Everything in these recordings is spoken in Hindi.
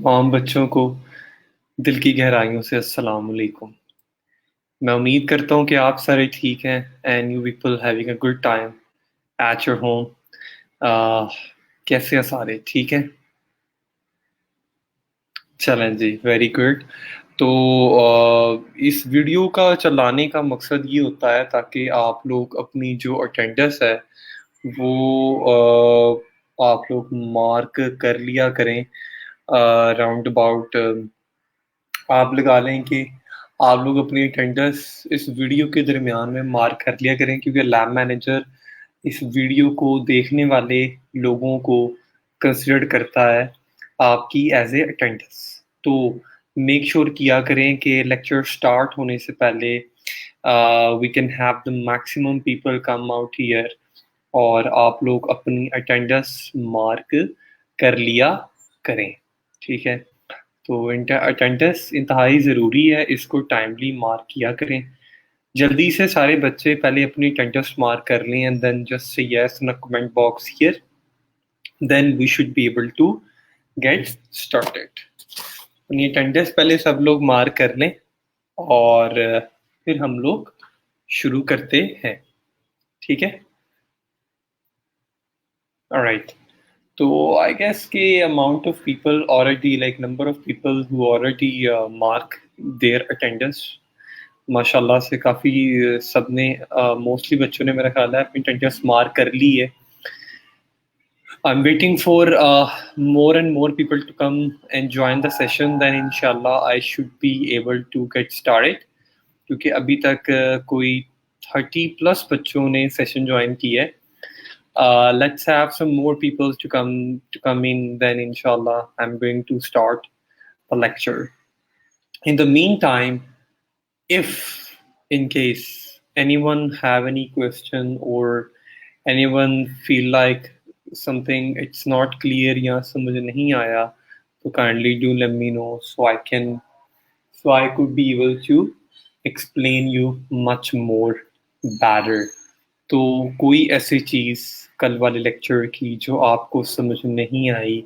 तमाम बच्चों को दिल की गहराइयों से अस्सलाम वालेकुम। मैं उम्मीद करता हूँ कि आप सारे ठीक हैं and you people having a good time at your home. कैसे हैं सारे, ठीक हैं? चलें जी, वेरी गुड। तो इस वीडियो का चलाने का मकसद ये होता है ताकि आप लोग अपनी जो अटेंडेंस है वो आप लोग मार्क कर लिया करें। राउंड अबाउट आप लगा लें कि आप लोग अपनी अटेंडेंस इस वीडियो के दरमियान में मार्क कर लिया करें, क्योंकि लैब मैनेजर इस वीडियो को देखने वाले लोगों को कंसिडर करता है आपकी एज ए अटेंडेंस। तो मेक श्योर किया करें कि लेक्चर स्टार्ट होने से पहले we can have the maximum people come out here और आप लोग अपनी अटेंडेंस मार्क कर लिया करें, ठीक है? तो अटेंडेंस इंतहाई ज़रूरी है, इसको टाइमली मार्क किया करें। जल्दी से सारे बच्चे पहले अपनी अटेंडेंस मार्क कर लें and then just say yes in a comment box here, then we should be able to get started. अपनी अटेंडेंस पहले सब लोग मार्क कर लें और फिर हम लोग शुरू करते हैं, ठीक है? ऑलराइट। तो आई guess कि amount of people already, like number of people who already mark their attendance, माशाल्लाह से काफ़ी सबने मोस्टली बच्चों ने मेरा ख्याल है अपनी अटेंडेंस मार्क कर ली है। I am waiting for more and more people to come and join the session, then inshallah I should be able to get started, क्योंकि अभी तक कोई 30 प्लस बच्चों ने सेशन ज्वाइन किया है। Let's have some more people to come in, then inshallah I'm going to start the lecture. In the meantime, if in case anyone have any question or anyone feel like something it's not clear या समझ नहीं आया, तो kindly do let me know so I could be able to explain you much more better. तो कोई ऐसी चीज़ कल वाले लेक्चर की जो आपको समझ नहीं आई,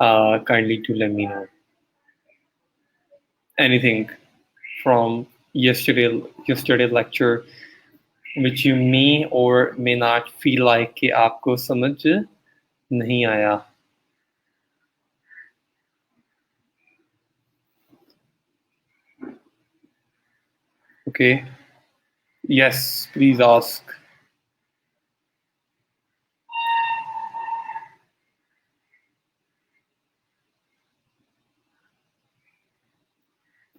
kindly to let me know. Anything from yesterday lecture which you may or may not feel like कि आपको समझ नहीं आया। Okay, yes please ask.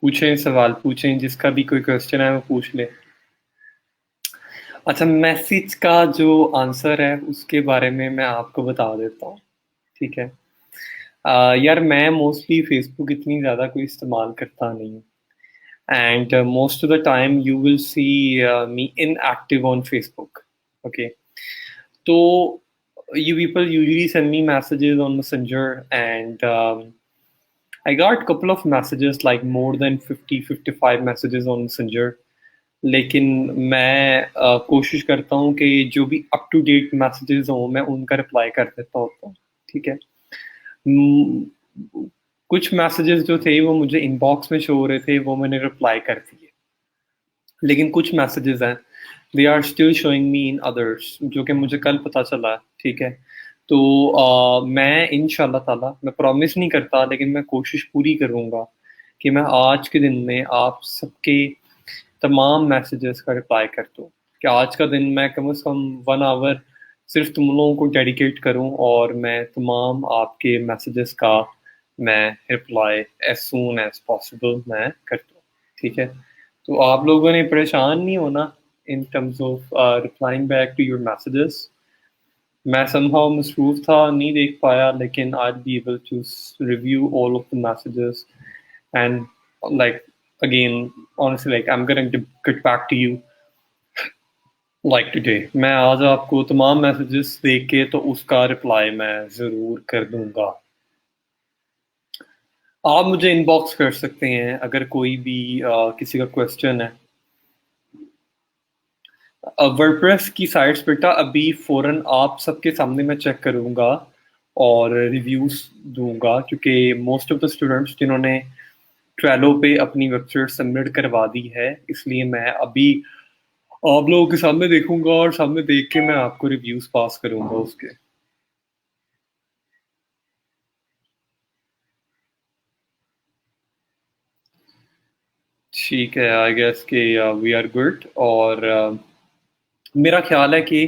पूछें, सवाल पूछें, जिसका भी कोई क्वेश्चन है वो पूछ ले। अच्छा, मैसेज का जो आंसर है उसके बारे में मैं आपको बता देता हूँ, ठीक है? यार मैं मोस्टली फेसबुक इतनी ज़्यादा कोई इस्तेमाल करता नहीं हूँ and most of the time you will see me inactive on Facebook, okay? तो you people usually send me messages on Messenger and I got couple of messages, like more than 50-55 messages on Messenger, लेकिन मैं कोशिश करता हूँ कि जो भी अप टू डेट मैसेजेस हों मैं उनका रिप्लाई कर देता होता हूँ, ठीक है? कुछ मैसेजेस जो थे वो मुझे इनबॉक्स में शो हो रहे थे, वो मैंने रिप्लाई कर दिए, लेकिन कुछ मैसेजेस हैं they are still showing me in others, जो कि मुझे कल पता चला, ठीक है? तो मैं इंशाल्लाह ताला, मैं प्रॉमिस नहीं करता लेकिन मैं कोशिश पूरी करूँगा कि मैं आज के दिन में आप सबके तमाम मैसेजेस का रिप्लाई कर दूँ, कि आज का दिन मैं कम से कम 1 आवर सिर्फ तुम लोगों को डेडिकेट करूँ और मैं तमाम आपके मैसेजेस का मैं reply as soon as possible मैं कर दूँ, ठीक है? तो आप लोगों ने परेशान नहीं होना in terms of replying back to your messages. मैं समहाउ मसरूफ था, नहीं देख पाया, लेकिन I be able to review all of the messages and like again honestly, like I'm gonna get back to you like today. मैं आज आपको तमाम मैसेजेस देख के तो उसका रिप्लाई मैं ज़रूर कर दूंगा। आप मुझे इनबॉक्स कर सकते हैं अगर कोई भी किसी का क्वेश्चन है। वर्डप्रेस की साइट्स बेटा अभी फ़ौरन आप सबके सामने मैं चेक करूँगा और रिव्यूज़ दूँगा, क्योंकि मोस्ट ऑफ द स्टूडेंट्स जिन्होंने ट्रेलो पे अपनी वेबसाइट सबमिट करवा दी है, इसलिए मैं अभी आप लोगों के सामने देखूँगा और सामने देख के मैं आपको रिव्यूज़ पास करूँगा उसके। ठीक है, आई गेस कि वी आर गुड। और मेरा ख़्याल है कि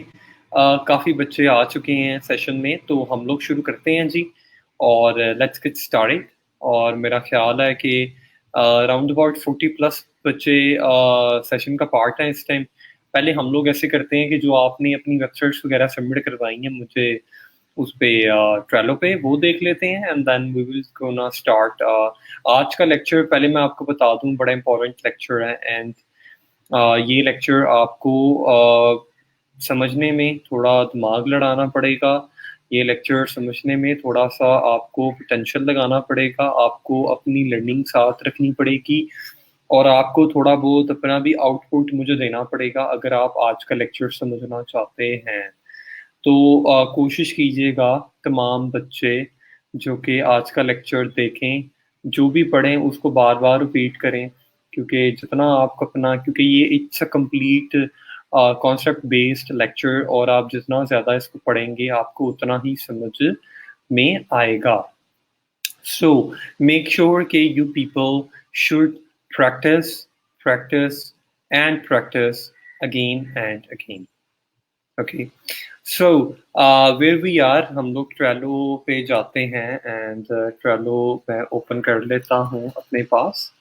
काफ़ी बच्चे आ चुके हैं सेशन में, तो हम लोग शुरू करते हैं जी, और लेट्स गेट स्टार्टेड। और मेरा ख़्याल है कि राउंड अबाउट 40 प्लस बच्चे सेशन का पार्ट हैं इस टाइम। पहले हम लोग ऐसे करते हैं कि जो आपने अपनी वेबसाइट्स वग़ैरह सबमिट करवाई हैं मुझे उस पे ट्रेलो पे, वो देख लेते हैं and then we will gonna start. आज का लेक्चर पहले मैं आपको बता दूँ, बड़ा इम्पोर्टेंट लेक्चर है। एंड ये लेक्चर आपको समझने में थोड़ा दिमाग लड़ाना पड़ेगा। ये लेक्चर समझने में थोड़ा-सा आपको पोटेंशियल लगाना पड़ेगा, आपको अपनी लर्निंग साथ रखनी पड़ेगी और आपको थोड़ा बहुत अपना भी आउटपुट मुझे देना पड़ेगा अगर आप आज का लेक्चर समझना चाहते हैं। तो कोशिश कीजिएगा तमाम बच्चे जो कि आज का लेक्चर देखें, जो भी पढ़ें उसको बार-बार रिपीट करें, क्योंकि जितना आप अपना, क्योंकि ये it's a complete concept based lecture, और आप जितना ज़्यादा इसको पढ़ेंगे आपको उतना ही समझ में आएगा। So make sure कि you people should practice, practice and practice again and again. Okay. So where we are, हम लोग ट्रेलो पे जाते हैं एंड ट्रेलो मैं ओपन कर लेता हूँ अपने पास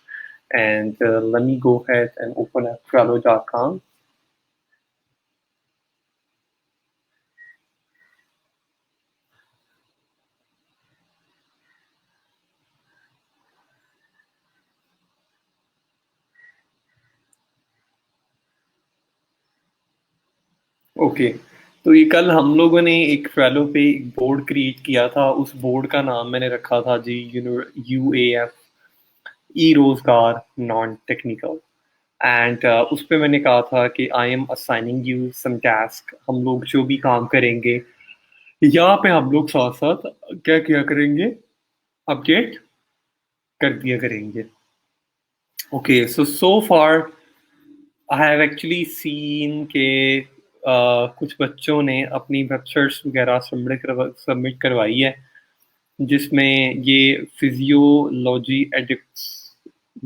and let me go ahead and open up trello.com. Okay, तो ये कल हम लोगों ने एक ट्रेलो पे एक बोर्ड क्रिएट किया था, उस बोर्ड का नाम मैंने रखा था जी यूएएफ, ई रोजगार नॉन टेक्निकल। एंड उस पे मैंने कहा था कि I am assigning you some task, हम लोग जो भी काम करेंगे यहाँ पे हम लोग साथ साथ क्या किया करेंगे, अपडेट कर दिया करेंगे। Okay, so far I have actually seen के कुछ बच्चों ने अपनी वेबसाइट्स वगैरह सबमिट करवाई है, जिसमें ये physiology addicts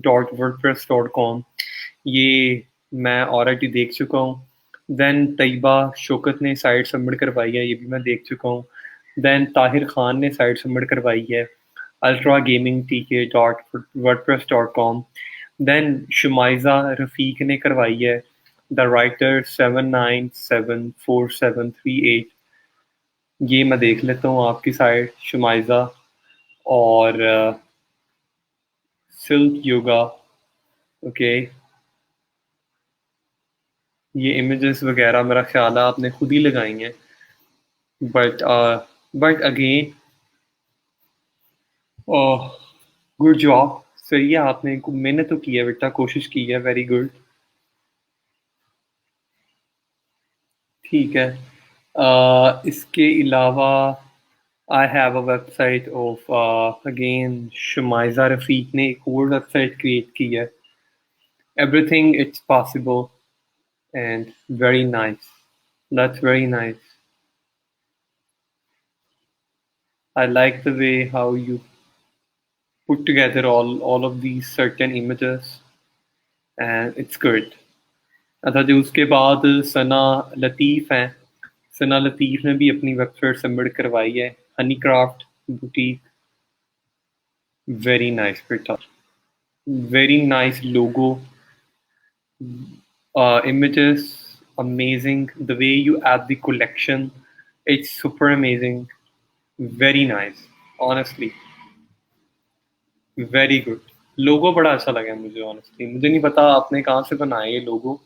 dot WordPress dot com, ये मैं ऑलरेडी देख चुका हूँ। देन तैयबा शौकत ने साइट सबमिट करवाई है, ये भी मैं देख चुका हूँ। देन ताहिर खान ने साइट सबमिट करवाई है, ultra gaming T K dot WordPress dot com. Then Shumaiza Rafiq ने करवाई है, द राइटर 797473 8। ये मैं देख लेता हूँ आपकी साइट शुमाइज़ा। और सिल्क योगा, ओके, ये इमेजेस वगैरह मेरा ख्याल है आपने खुद ही लगाई हैं, बट अगेन गुड जॉब, सही है, आपने मेहनत तो की है बेटा, कोशिश की है, वेरी गुड। ठीक है, इसके अलावा I have a website of again Shumaiza Rafiq ने एक और वेबसाइट क्रिएट की है, everything it's possible and very nice, that's very nice. I like the way how you put together all of these certain images and it's good. अच्छा जी, उसके बाद सना लतीफ़ हैं, सना लतीफ़ ने भी अपनी वेबसाइट सबमिट करवाई है, honey craft boutique, very nice बेटा, very nice logo, images amazing, the way you add the collection, it's super amazing, very nice, honestly, very good. Logo बड़ा अच्छा लगा मुझे, ऑनेस्टली मुझे नहीं पता आपने कहाँ से बनाया ये लोगो,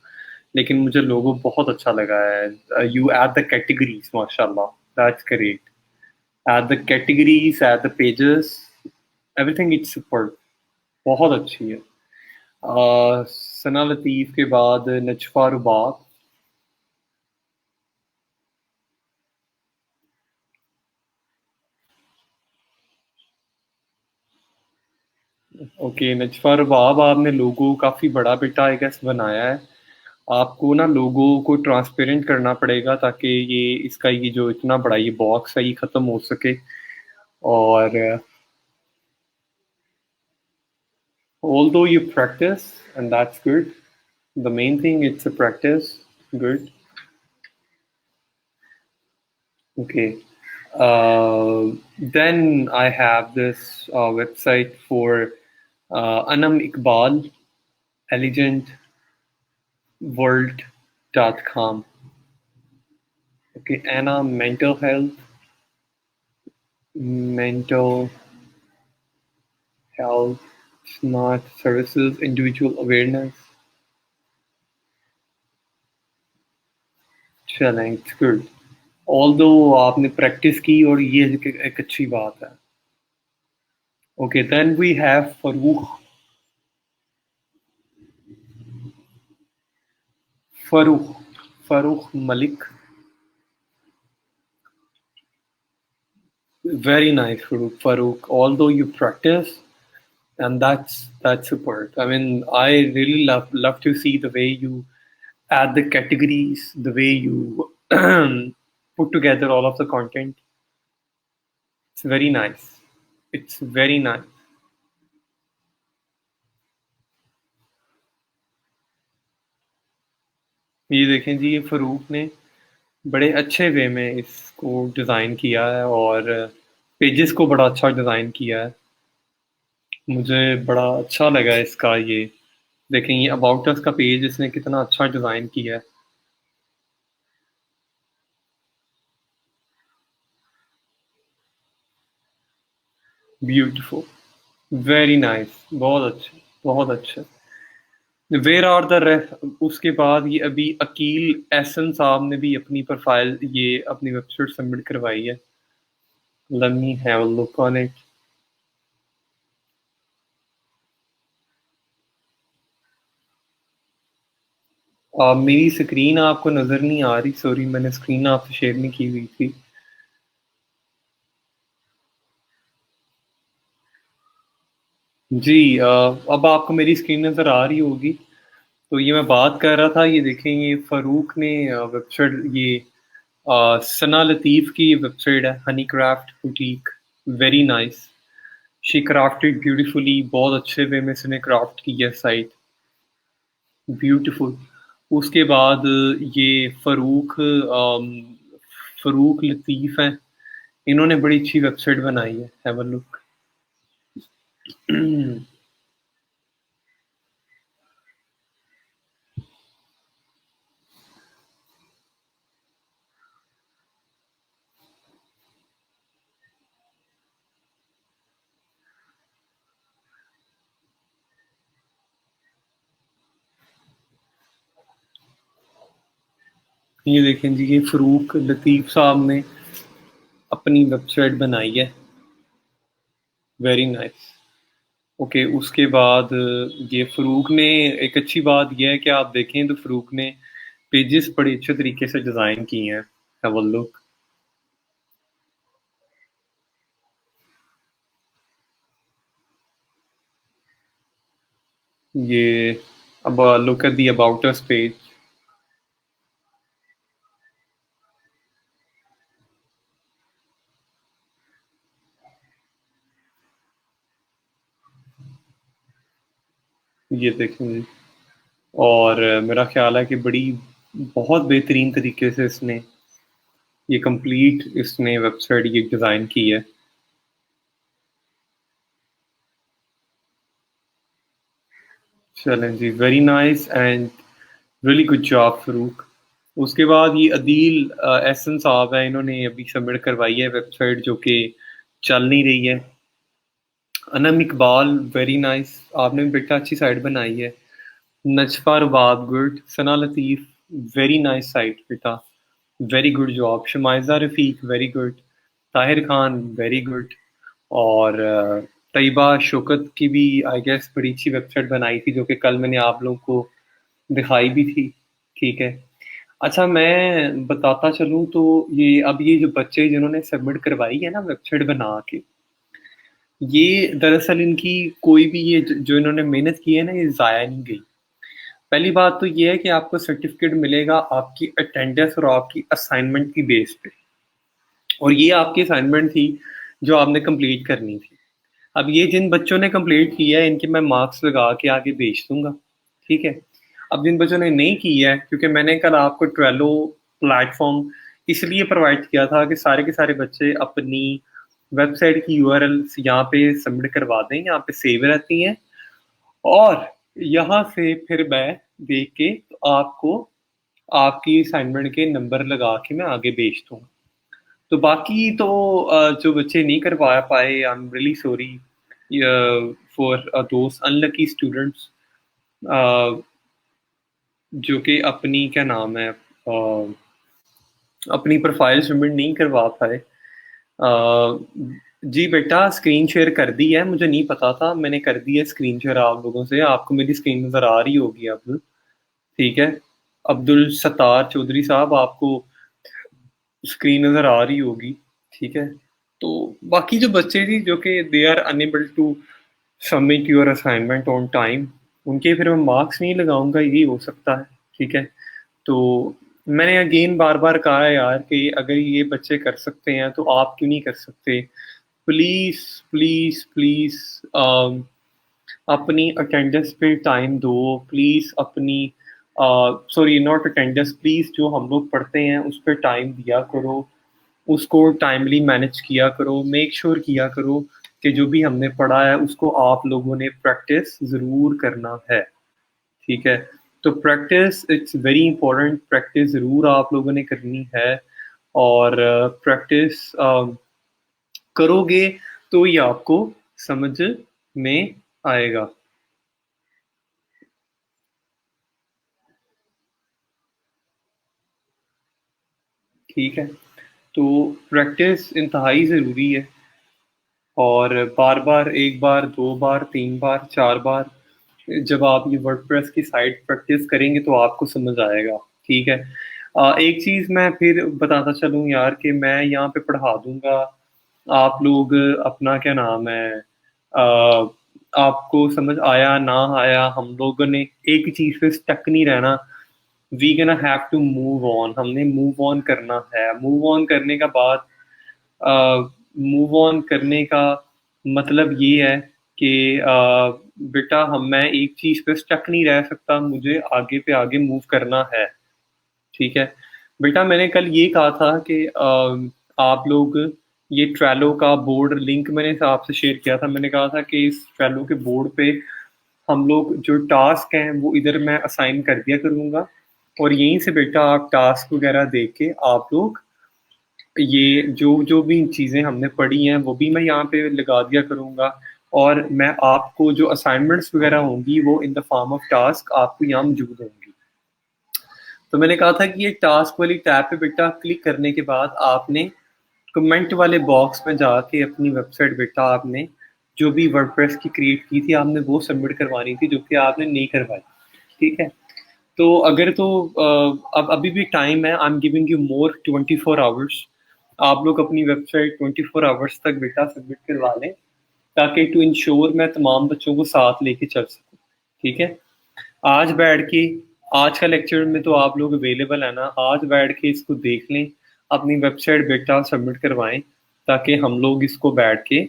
लेकिन मुझे लोगो बहुत अच्छा लगा है। यू एड द कैटेगरीज, माशाल्लाह, that's great. Add the categories, add the pages, everything it's super, बहुत अच्छी है। सना लतीफ़ के बाद नजफा रुबाब, ओके, नजफ़ा रबाब आपने लोगो काफ़ी बड़ा बेटा आई गेस बनाया है। आपको ना लोगो को ट्रांसपेरेंट करना पड़ेगा ताकि ये इसका ये जो इतना बड़ा ये बॉक्स है ये ख़त्म हो सके और although you practice and that's good, the main thing it's a practice, good. Okay. Then I have this website for Anam Iqbal, elegantworld.com. Okay, Anna, mental health, smart services, individual awareness. चलें, it's good. Although आपने प्रैक्टिस की और ये एक अच्छी बात है. Okay, then we have Farooq, Farooq Malik. Very nice, Farooq. Although you practice, and that's superb. I mean, I really love to see the way you add the categories, the way you put together all of the content. It's very nice. It's very nice. ये देखें जी, ये फ़रूक ने बड़े अच्छे वे में इसको डिज़ाइन किया है और पेजेस को बड़ा अच्छा डिज़ाइन किया है। मुझे बड़ा अच्छा लगा इसका ये। देखें ये अबाउट अस का पेज इसने कितना अच्छा डिज़ाइन किया है। ब्यूटीफुल, वेरी नाइस, बहुत अच्छे, बहुत अच्छे। वेयर आर द रेफ उसके बाद ये अभी अकील एहसन साहब ने भी अपनी प्रोफाइल ये अपनी वेबसाइट सबमिट करवाई है। Let me have a look on it. मेरी स्क्रीन आपको नज़र नहीं आ रही, सॉरी मैंने स्क्रीन आपसे शेयर नहीं की हुई थी। जी अब आपको मेरी स्क्रीन नज़र आ रही होगी। तो ये मैं बात कर रहा था, ये देखें ये फ़ारूक ने वेबसाइट ये सना लतीफ़ की वेबसाइट है, honey craft boutique, very nice. She crafted beautifully, बहुत अच्छे वे में इसने क्राफ्ट की है साइट, ब्यूटीफुल। उसके बाद ये फ़रूक लतीफ़ हैं, इन्होंने बड़ी अच्छी वेबसाइट बनाई है, हैव अ लुक। ये देखें जी, ये फ़रूक लतीफ़ साहब ने अपनी वेबसाइट बनाई है, वेरी नाइस। ओके, उसके बाद ये फ़रूक ने एक अच्छी बात ये है कि आप देखें तो फ़रूक ने पेजेस बड़े अच्छे तरीके से डिज़ाइन किए हैं, हैव अ लुक। ये अब look at the about us page. ये देखें जी, और मेरा ख्याल है कि बड़ी बहुत बेहतरीन तरीके से इसने ये कंप्लीट इसने वेबसाइट ये डिज़ाइन की है। चलें जी, very nice and really good job Farooq. उसके बाद ये अदील एहसन साहब हैं, इन्होंने अभी सबमिट करवाई है वेबसाइट जो कि चल नहीं रही है। अनम इकबाल, वेरी नाइस, आपने भी बेटा अच्छी साइट बनाई है। Najafa Rabab, good. Sana Latif, very nice site बेटा, very good job. Shamaiza Rafiq, very good. Tahir Khan, very good. और तैयबा शौकत की भी आई गेस बड़ी अच्छी वेबसाइट बनाई थी जो कि कल मैंने आप लोगों को दिखाई भी थी, ठीक है। अच्छा मैं बताता चलूँ तो ये अब ये जो बच्चे जिन्होंने सबमिट करवाई है ना वेबसाइट बना के, ये दरअसल इनकी कोई भी ये जो इन्होंने मेहनत की है ना, ये ज़ाया नहीं गई। पहली बात तो ये है कि आपको सर्टिफ़िकेट मिलेगा आपकी अटेंडेंस और आपकी असाइनमेंट की बेस पे, और ये आपकी असाइनमेंट थी जो आपने कंप्लीट करनी थी। अब ये जिन बच्चों ने कंप्लीट किया है इनके मैं मार्क्स लगा के आगे भेज दूँगा, ठीक है? अब जिन बच्चों ने नहीं किया है, क्योंकि मैंने कल आपको ट्रेलो प्लेटफ़ॉर्म इसलिए प्रोवाइड किया था कि सारे के सारे बच्चे अपनी वेबसाइट की यूआरएल्स यहाँ पे सबमिट करवा दें, यहाँ पे सेव रहती हैं, और यहाँ से फिर मैं देख के आपको आपकी असाइनमेंट के नंबर लगा के मैं आगे भेज दूँगा। तो बाकी तो जो बच्चे नहीं करवा पाए, I am really sorry for those unlucky students जो कि अपनी क्या नाम है अपनी प्रोफ़ाइल सबमिट नहीं करवा पाए। जी बेटा, स्क्रीन शेयर कर दी है, मुझे नहीं पता था, मैंने कर दी है स्क्रीन शेयर आप लोगों से, आपको मेरी स्क्रीन नज़र आ रही होगी अब, ठीक है? अब्दुल सत्तार चौधरी साहब, आपको स्क्रीन नज़र आ रही होगी, ठीक है? तो बाकी जो बच्चे थी जो कि they are unable to submit your assignment on time, उनके फिर मैं मार्क्स नहीं लगाऊँगा, ये हो सकता है, ठीक है? तो मैंने अगेन बार-बार कहा है यार कि अगर ये बच्चे कर सकते हैं, तो आप क्यों नहीं कर सकते? प्लीज़, प्लीज़, प्लीज़ अपनी अटेंडेंस पे टाइम दो, प्लीज़ अपनी सॉरी नॉट अटेंडेंस, प्लीज़ जो हम लोग पढ़ते हैं उस पे टाइम दिया करो, उसको टाइमली मैनेज किया करो, मेक श्योर किया करो कि जो भी हमने पढ़ा है उसको आप लोगों ने प्रैक्टिस ज़रूर करना है, ठीक है? तो practice it's very important, practice ज़रूर आप लोगों ने करनी है, और प्रैक्टिस करोगे तो ये आपको समझ में आएगा। ठीक है? तो प्रैक्टिस इंतहाई ज़रूरी है, और बार-बार, 1 बार, 2 बार, 3 बार, 4 बार जब आप ये वर्डप्रेस की साइट प्रैक्टिस करेंगे तो आपको समझ आएगा, ठीक है? एक चीज़ मैं फिर बताता चलूँ यार कि मैं यहाँ पे पढ़ा दूँगा, आप लोग अपना क्या नाम है आपको समझ आया, ना आया, हम लोगों ने एक ही चीज़ पे स्टक नहीं रहना, we gonna have to move on, हमने मूव ऑन करना है। मूव ऑन करने का बाद मूव ऑन करने का मतलब ये है कि बेटा हम मैं एक चीज़ पे स्टक नहीं रह सकता, मुझे आगे पे आगे मूव करना है, ठीक है? बेटा मैंने कल ये कहा था कि आप लोग ये ट्रेलो का बोर्ड लिंक मैंने आपसे शेयर किया था, मैंने कहा था कि इस ट्रेलो के बोर्ड पे हम लोग जो टास्क हैं वो इधर मैं असाइन कर दिया करूँगा, और यहीं से बेटा आप टास्क वगैरह देख के आप लोग ये जो भी चीज़ें हमने पढ़ी हैं वो भी मैं यहाँ पे लगा दिया करूँगा, और मैं आपको जो असाइनमेंट्स वगैरह होंगी वो in the form of task आपको यहाँ मौजूद होंगी। तो मैंने कहा था कि ये टास्क वाली टैब पे बेटा क्लिक करने के बाद आपने कमेंट वाले बॉक्स में जाके अपनी वेबसाइट बेटा आपने जो भी वर्डप्रेस की क्रिएट की थी आपने वो सबमिट करवानी थी, जो कि आपने नहीं करवाई, ठीक है? तो अगर तो अब अभी भी टाइम है, I am giving you more 24 hours, आप लोग अपनी वेबसाइट 24 आवर्स तक बेटा सबमिट करवा लें, ताकि टू इंश्योर मैं तमाम बच्चों को साथ लेके चल सकूँ, ठीक है? आज बैठ के आज का लेक्चर में तो आप लोग अवेलेबल है ना, आज बैठ के इसको देख लें, अपनी वेबसाइट बेटा सबमिट करवाएँ, ताकि हम लोग इसको बैठ के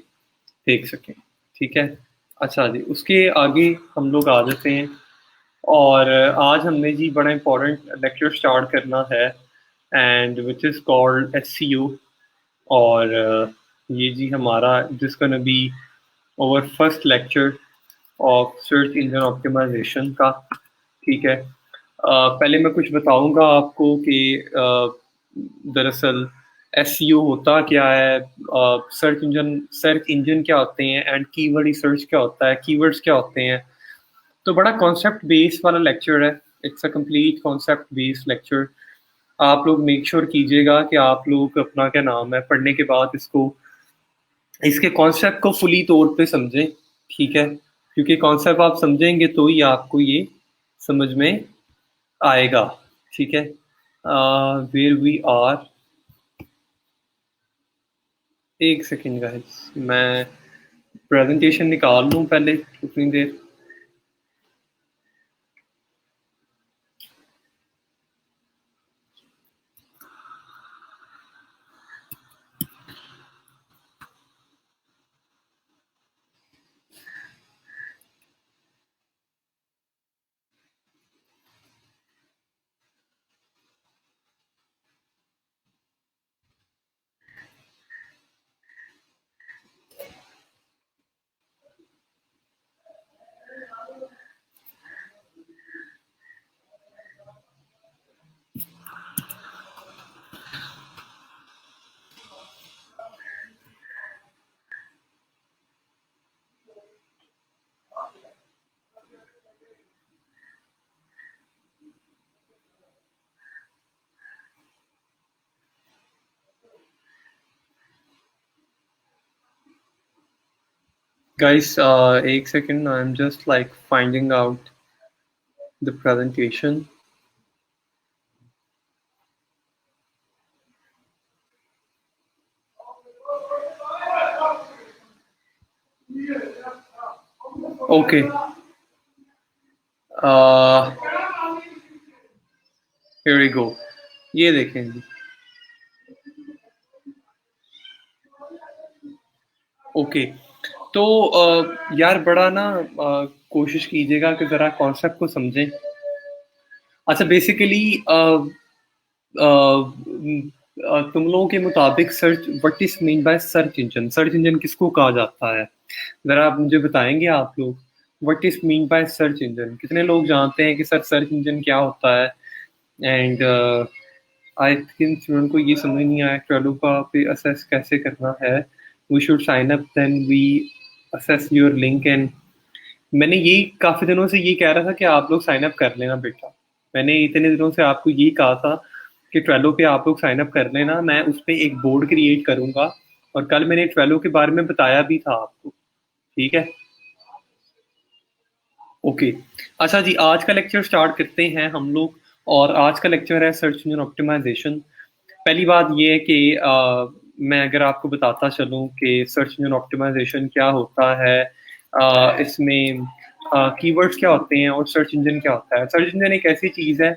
देख सकें, ठीक है? अच्छा जी, उसके आगे हम लोग आ जाते हैं, और आज हमने जी बड़ा इम्पोर्टेंट लेक्चर स्टार्ट करना है, and which is called SEO, और ये जी हमारा this gonna be our first lecture of search engine optimisation का, ठीक है? पहले मैं कुछ बताऊंगा आपको कि दरअसल एसईओ होता क्या है, सर्च इंजन क्या होते हैं, एंड कीवर्ड रिसर्च क्या होता है, कीवर्ड्स क्या होते हैं। तो बड़ा कॉन्सेप्ट बेस्ड वाला लेक्चर है, it's a complete concept based lecture. आप लोग मेक श्योर कीजिएगा कि आप लोग अपना क्या नाम है पढ़ने के बाद इसको इसके कॉन्सेप्ट को फुली तौर पे समझें, ठीक है? क्योंकि कॉन्सेप्ट आप समझेंगे तो ही आपको ये समझ में आएगा, ठीक है? वेयर वी आर, एक सेकेंड गाइस, मैं प्रेजेंटेशन निकाल लूँ पहले उतनी देर। Guys, एक second, I'm just like finding out the presentation. Okay. uh, here we go. ये देखें जी। ओके, तो यार बड़ा ना कोशिश कीजिएगा कि ज़रा कॉन्सेप्ट को समझें। अच्छा, बेसिकली तुम लोगों के मुताबिक search, what is mean by search engine? Search engine किसको कहा जाता है? ज़रा आप मुझे बताएंगे आप लोग, what is mean by search engine? कितने लोग जानते हैं कि सर सर्च इंजन क्या होता है? एंड आई थिंक स्टूडेंट को ये समझ नहीं आया ट्वेल्व का पे असेस कैसे करना है। We should sign up then we assess your link. And मैंने यही काफ़ी दिनों से ये कह रहा था कि आप लोग साइन अप कर लेना बेटा। मैंने इतने दिनों से आपको यही कहा था कि ट्वेल्व पे आप लोग साइन अप कर लेना, मैं उस पर एक बोर्ड क्रिएट करूंगा। और कल मैंने ट्वेल्व के बारे में बताया भी था आपको, ठीक है? ओके। अच्छा जी, आज का लेक्चर स्टार्ट करते हैं हम लोग। और आज का लेक्चर है सर्च इंजन ऑप्टिमाइजेशन। पहली बात ये है कि मैं अगर आपको बताता चलूँ कि सर्च इंजन ऑप्टिमाइजेशन क्या होता है, इसमें कीवर्ड्स क्या होते हैं और सर्च इंजन क्या होता है। सर्च इंजन एक ऐसी चीज़ है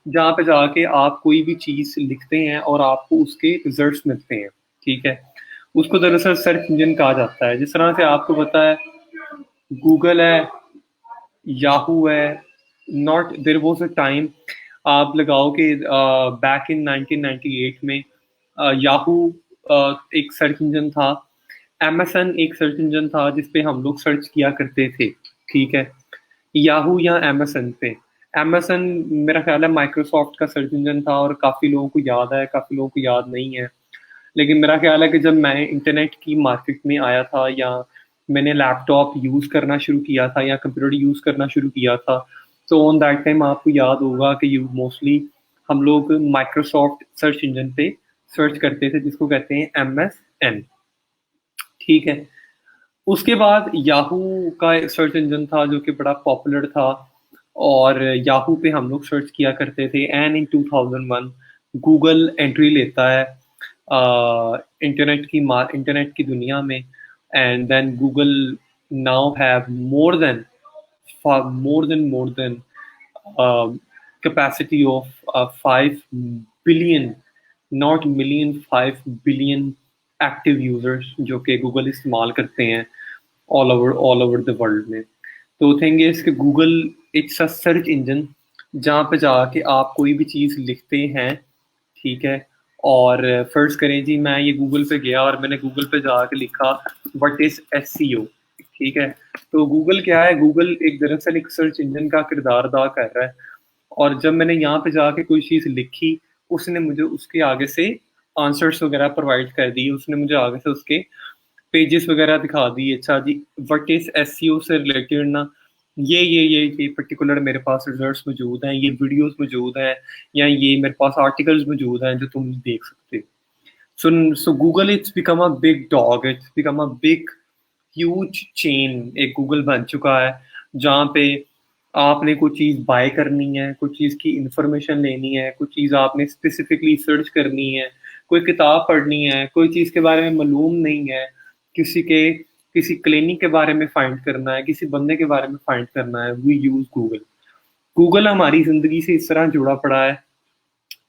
जहाँ पे जाके आप कोई भी चीज़ लिखते हैं और आपको उसके रिजल्ट्स मिलते हैं, ठीक है? उसको दरअसल सर्च इंजन कहा जाता है। जिस तरह से आपको पता है गूगल है, याहू है, not there was a time, आप लगाओ कि बैक इन 1998 में याहू एक सर्च इंजन था। एमएसएन एक सर्च इंजन था जिस पे हम लोग सर्च किया करते थे, ठीक है? याहू या एमएसएन पे। एमएसएन मेरा ख्याल है माइक्रोसॉफ्ट का सर्च इंजन था और काफ़ी लोगों को याद है, काफ़ी लोगों को याद नहीं है। लेकिन मेरा ख्याल है कि जब मैं इंटरनेट की मार्केट में आया था, या मैंने लैपटॉप यूज़ करना शुरू किया था या कंप्यूटर यूज़ करना शुरू किया था, तो ऑन दैट टाइम आपको याद होगा कि यू मोस्टली हम लोग माइक्रोसॉफ्ट सर्च इंजन पे सर्च करते थे जिसको कहते हैं एमएसएन, ठीक है? उसके बाद याहू का एक सर्च इंजन था जो कि बड़ा पॉपुलर था, और याहू पे हम लोग सर्च किया करते थे। एंड इन 2001 गूगल एंट्री लेता है इंटरनेट की दुनिया में। And then Google now have more than capacity of 5 billion, not million, 5 billion active users जो कि गूगल इस्तेमाल करते हैं ऑल ओवर द वर्ल्ड में। तो थिंग इज कि Google it's a search engine जहाँ पे जाके आप कोई भी चीज़ लिखते हैं, ठीक है? और फर्ज करें जी मैं ये गूगल पे गया और मैंने गूगल पे जाके लिखा व्हाट इज एसईओ, ठीक है? तो गूगल क्या है? गूगल एक दरअसल एक सर्च इंजन का किरदार अदा कर रहा है। और जब मैंने यहाँ पे जाके कोई चीज़ लिखी, उसने मुझे उसके आगे से आंसर्स वगैरह प्रोवाइड कर दिए, उसने मुझे आगे से उसके पेजेस वगैरह दिखा दिए। अच्छा जी, व्हाट इज एसईओ से रिलेटेड ना, ये पर्टिकुलर मेरे पास रिजल्ट्स मौजूद हैं, ये वीडियोस मौजूद हैं, या ये मेरे पास आर्टिकल्स मौजूद हैं जो तुम देख सकते हो। सो Google it's become a big dog, it's become a big huge chain. एक गूगल बन चुका है जहाँ पे आपने कोई चीज़ बाय करनी है, कुछ चीज़ की इंफॉर्मेशन लेनी है, कुछ चीज़ आपने स्पेसिफिकली सर्च करनी है, कोई किताब पढ़नी है, कोई चीज़ के बारे में मालूम नहीं है, किसी के किसी क्लिनिक के बारे में फाइंड करना है, किसी बंदे के बारे में फाइंड करना है, वी यूज़ गूगल। गूगल हमारी ज़िंदगी से इस तरह जुड़ा पड़ा है,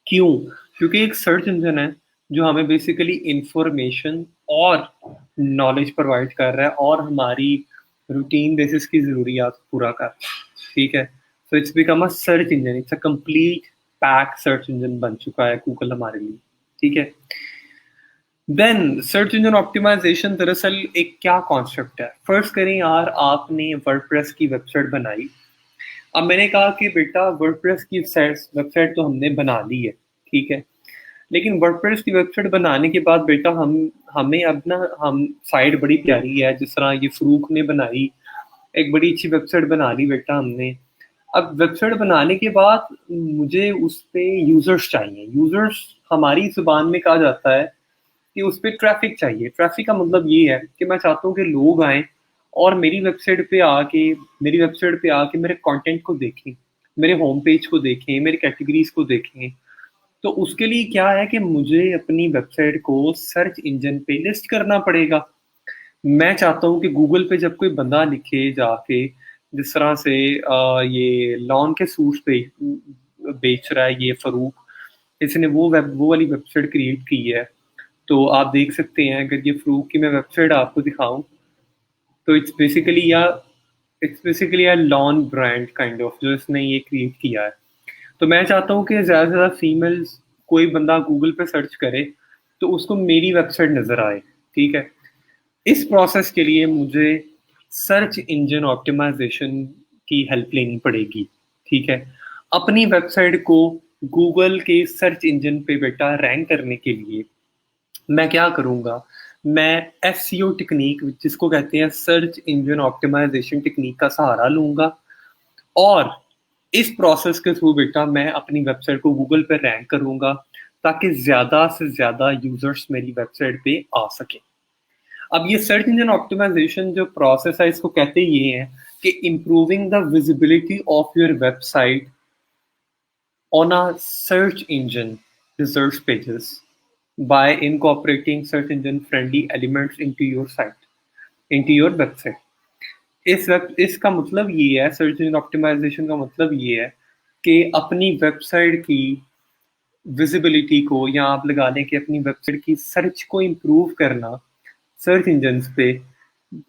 क्यों? क्योंकि एक सर्च इंजन है, जो हमें बेसिकली इन्फॉर्मेशन और नॉलेज प्रोवाइड कर रहा है और हमारी रूटीन बेसिस की ज़रूरियात पूरा कर रहा है, ठीक है? So it's become a search engine, it's a complete pack search engine बन चुका है गूगल हमारे लिए, ठीक है? देन सर्च इंजन ऑप्टिमाइज़ेशन दरअसल एक क्या कॉन्सेप्ट है? फर्स्ट करें यार, आपने वर्डप्रेस की वेबसाइट बनाई। अब मैंने कहा कि बेटा वर्डप्रेस की वेबसाइट तो हमने बना ली है, ठीक है? लेकिन वर्डप्रेस की वेबसाइट बनाने के बाद बेटा हमें अब ना हम साइट बड़ी प्यारी है, जिस तरह ये फ़रूक ने बनाई, एक बड़ी अच्छी वेबसाइट बना ली बेटा हमने। अब वेबसाइट बनाने के बाद मुझे उस पे यूज़र्स चाहिए। यूज़र्स हमारी ज़ुबान में कहा जाता है कि उस पे ट्रैफ़िक चाहिए। ट्रैफ़िक का मतलब ये है कि मैं चाहता हूँ कि लोग आएँ और मेरी वेबसाइट पे आके मेरे कंटेंट को देखें, मेरे होम पेज को देखें, मेरी कैटेगरीज़ को देखें। तो उसके लिए क्या है कि मुझे अपनी वेबसाइट को सर्च इंजन पे लिस्ट करना पड़ेगा। मैं चाहता हूँ कि गूगल पे जब कोई बंदा लिखे जाके, जिस तरह से ये लॉन के सूट्स बेच रहा है ये फ़रूक, इसने वो वाली वेबसाइट क्रिएट की है। तो आप देख सकते हैं, अगर ये फ़रूक की मैं वेबसाइट आपको दिखाऊँ, तो it's basically a lawn brand kind of, जो इसने ये क्रिएट किया है। तो मैं चाहता हूँ कि ज़्यादा से ज़्यादा फीमेल्स, कोई बंदा गूगल पे सर्च करे, तो उसको मेरी वेबसाइट नज़र आए, ठीक है? इस प्रोसेस के लिए मुझे सर्च इंजन ऑप्टिमाइज़ेशन की हेल्प लेनी पड़ेगी, ठीक है? अपनी वेबसाइट को गूगल के सर्च इंजन पे बेटा रैंक करने के लिए मैं क्या करूँगा, मैं एसईओ टेक्नीक, जिसको कहते हैं सर्च इंजन ऑप्टिमाइज़ेशन टेक्नीक, का सहारा लूँगा और इस प्रोसेस के थ्रू बेटा मैं अपनी वेबसाइट को गूगल पे रैंक करूँगा, ताकि ज़्यादा से ज़्यादा यूज़र्स मेरी वेबसाइट पे आ सकें। अब ये सर्च इंजन ऑप्टिमाइज़ेशन जो प्रोसेस है, इसको कहते ये हैं कि improving the visibility of your website on a search engine research pages by incorporating search engine friendly elements into your website. इसका मतलब ये है, सर्च इंजन ऑप्टिमाइजेशन का मतलब ये है कि अपनी वेबसाइट की विजिबिलिटी को, या आप लगा लें कि अपनी वेबसाइट की सर्च को इम्प्रूव करना सर्च इंजन्स पे,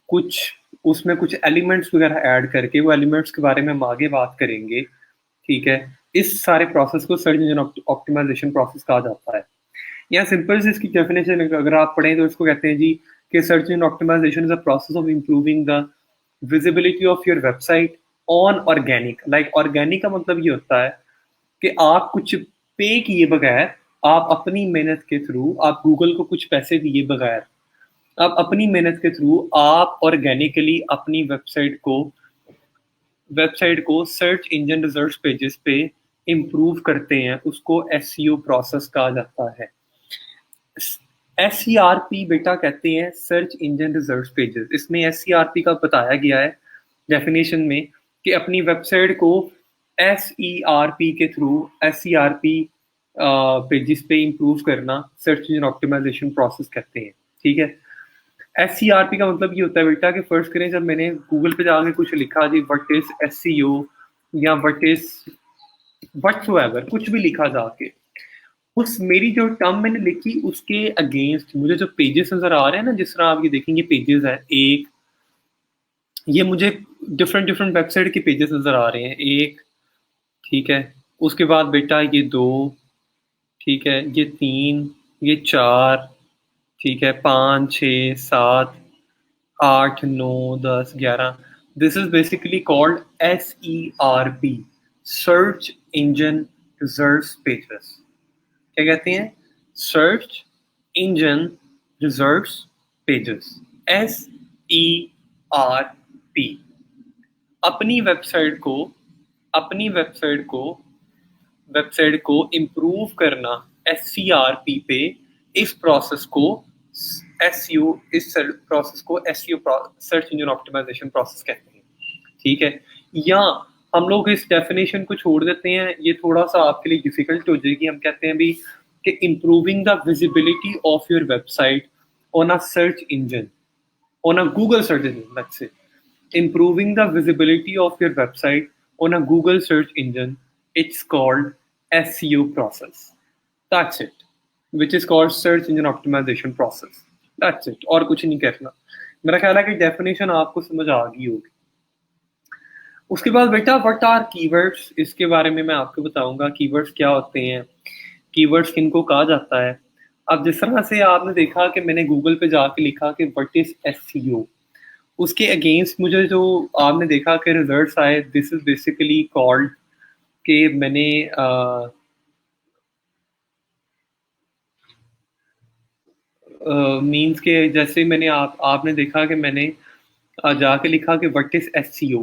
कुछ उसमें कुछ एलिमेंट्स वगैरह ऐड करके, वो एलिमेंट्स के बारे में हम आगे बात करेंगे, ठीक है? इस सारे प्रोसेस को सर्च इंजन ऑप्टिमाइजेशन प्रोसेस कहा जाता है। यहाँ सिंपल से इसकी डेफिनेशन अगर आप पढ़ें, तो इसको कहते हैं जी कि search engine optimisation is a process of improving the visibility of your website on organic. Like organic का मतलब ये होता है कि आप कुछ पे किए बगैर, आप अपनी मेहनत के थ्रू, आप गूगल को कुछ पैसे दिए बगैर, आप अपनी मेहनत के थ्रू आप ऑर्गेनिकली अपनी वेबसाइट को सर्च इंजन रिजल्ट पेजेस पे इम्प्रूव करते हैं, उसको एसईओ प्रोसेस कहा जाता है। एसईआरपी बेटा कहते हैं सर्च इंजन रिजल्ट पेजेस। इसमें एसईआरपी का बताया गया है डेफिनेशन में कि अपनी वेबसाइट को एसईआरपी के थ्रू, एसईआरपी पेजेस पे इम्प्रूव करना सर्च इंजन ऑप्टिमाइजेशन प्रोसेस कहते हैं, ठीक है? एसईआरपी का मतलब ये होता है बेटा कि फर्स्ट करें, जब मैंने गूगल पे जाके कुछ लिखा जी व्हाट इज एसईओ, या व्हाट इज व्हाटसोएवर, कुछ भी लिखा जाके, उस मेरी जो टर्म मैंने लिखी उसके अगेंस्ट मुझे जो पेजेस नजर आ रहे हैं ना, जिस तरह आप ये देखेंगे पेजेस है एक, ये मुझे डिफरेंट डिफरेंट वेबसाइट के पेजेस नजर आ रहे हैं, एक, ठीक है? उसके बाद बेटा ये दो, ठीक है, ये तीन, ये चार, ठीक है, पाँच, छः, सात, 8, 9, 10, 11। This is basically called SERP, search engine results pages. क्या कहते हैं? Search engine results pages, SERP। अपनी वेबसाइट को अपनी वेबसाइट को इम्प्रूव करना SCRP पे, इस प्रोसेस को SEO search engine optimisation process कहते हैं, ठीक है? या हम लोग इस डेफिनेशन को छोड़ देते हैं, ये थोड़ा सा आपके लिए डिफिकल्ट हो जाएगी। हम कहते हैं भी कि improving the visibility of your website on a search engine on a Google search engine, let's say, improving the visibility of your website on a Google search engine, it's called SEO process. That's it. Which is called search engine optimization process. That's it. और कुछ नहीं करना. मेरा ख्याल है कि डेफिनेशन आपको समझ आ गई होगी. उसके बाद बेटा व्हाट आर कीवर्ड्स, इसके बारे में मैं आपको बताऊंगा कीवर्ड्स क्या होते हैं, कीवर्ड्स किनको कहा जाता है. अब जिस तरह से आपने देखा कि मैंने गूगल पे जाके लिखा कि व्हाट इज एसईओ, उसके अगेंस्ट मुझे जो आपने देखा कि रिजल्ट्स आए, दिस इज बेसिकली कॉल्ड कि मैंने मींस के जैसे मैंने आपने देखा कि मैंने जाके लिखा कि व्हाट इज एसईओ.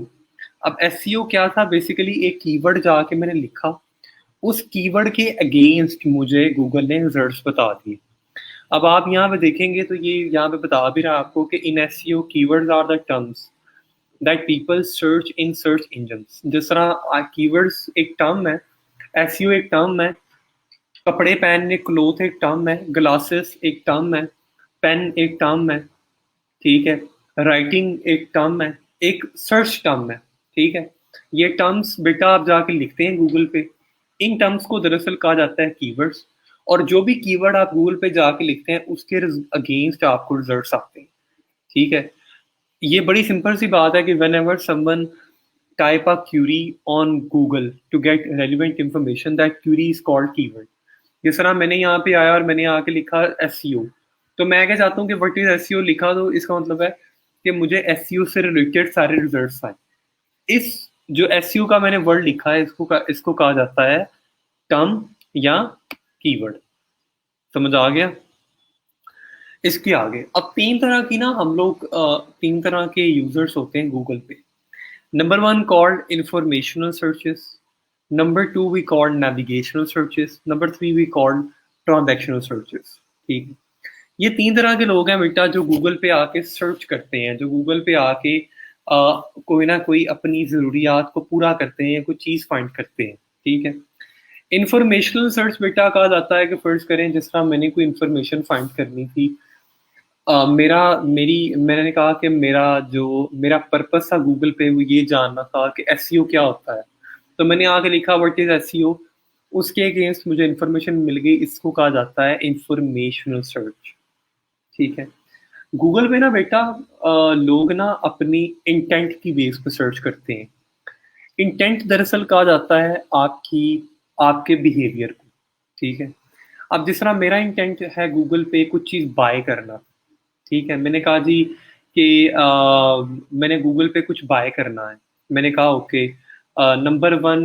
अब एसईओ क्या था, बेसिकली एक कीवर्ड जाके मैंने लिखा, उस कीवर्ड के अगेंस्ट मुझे गूगल ने रिजल्ट्स बता दिए. अब आप यहाँ पे देखेंगे तो ये यहाँ पे बता भी रहा आपको कि in SEO keywords are the terms that people search in search engines. जिस तरह कीवर्ड्स एक टर्म है, एसईओ एक टर्म है, कपड़े पहनने क्लोथ एक टर्म है, ग्लासेस एक टर्म है, पेन एक टर्म है, ठीक है, राइटिंग एक टर्म है, एक सर्च टर्म है, ठीक है. ये टर्म्स बेटा आप जाके लिखते हैं गूगल पे, इन टर्म्स को दरअसल कहा जाता है कीवर्ड्स. और जो भी कीवर्ड आप गूगल पे जाके लिखते हैं उसके अगेंस्ट आपको रिजल्ट्स आते हैं, ठीक है. ये बड़ी सिंपल सी बात है कि whenever someone type a query on Google to get relevant information, that query is called keyword. जिस तरह मैंने यहाँ पे आया और मैंने आके लिखा एसईओ, तो मैं क्या चाहता हूँ कि व्हाट इज एसईओ लिखा, तो इसका मतलब है कि मुझे एसईओ से रिलेटेड सारे रिजल्ट्स आए. इस जो एसईओ का मैंने वर्ड लिखा है इसको कहा जाता है टर्म या कीवर्ड. समझ आ गया. इसके आगे अब तीन तरह की ना हम लोग तीन तरह के यूजर्स होते हैं गूगल पे. Number one called informational searches, number two we called navigational searches, number three we called transactional searches. ठीक है, ये तीन तरह के लोग हैं बेटा जो गूगल पे आके सर्च करते हैं, जो गूगल पे आके कोई ना कोई अपनी ज़रूरियात को पूरा करते हैं, कोई चीज़ फाइंड करते हैं. ठीक है, इंफॉर्मेशनल सर्च बेटा कहा जाता है कि फर्ज करें जिस तरह मैंने कोई इंफॉर्मेशन फाइंड करनी थी, मैंने कहा कि मेरा पर्पस था गूगल पे वो ये जानना था कि एसईओ क्या होता है, तो मैंने आके लिखा व्हाट इज एसईओ, उसके अगेंस्ट मुझे इन्फॉर्मेशन मिल गई, इसको कहा जाता है इंफॉर्मेशनल सर्च. ठीक है, गूगल पे ना बेटा लोग ना अपनी इंटेंट की बेस पे सर्च करते हैं. इंटेंट दरअसल कहा जाता है आपके बिहेवियर को. ठीक है, अब जिस तरह मेरा इंटेंट है गूगल पे कुछ चीज़ बाय करना, ठीक है, मैंने कहा जी कि मैंने गूगल पे कुछ बाय करना है, मैंने कहा okay, number one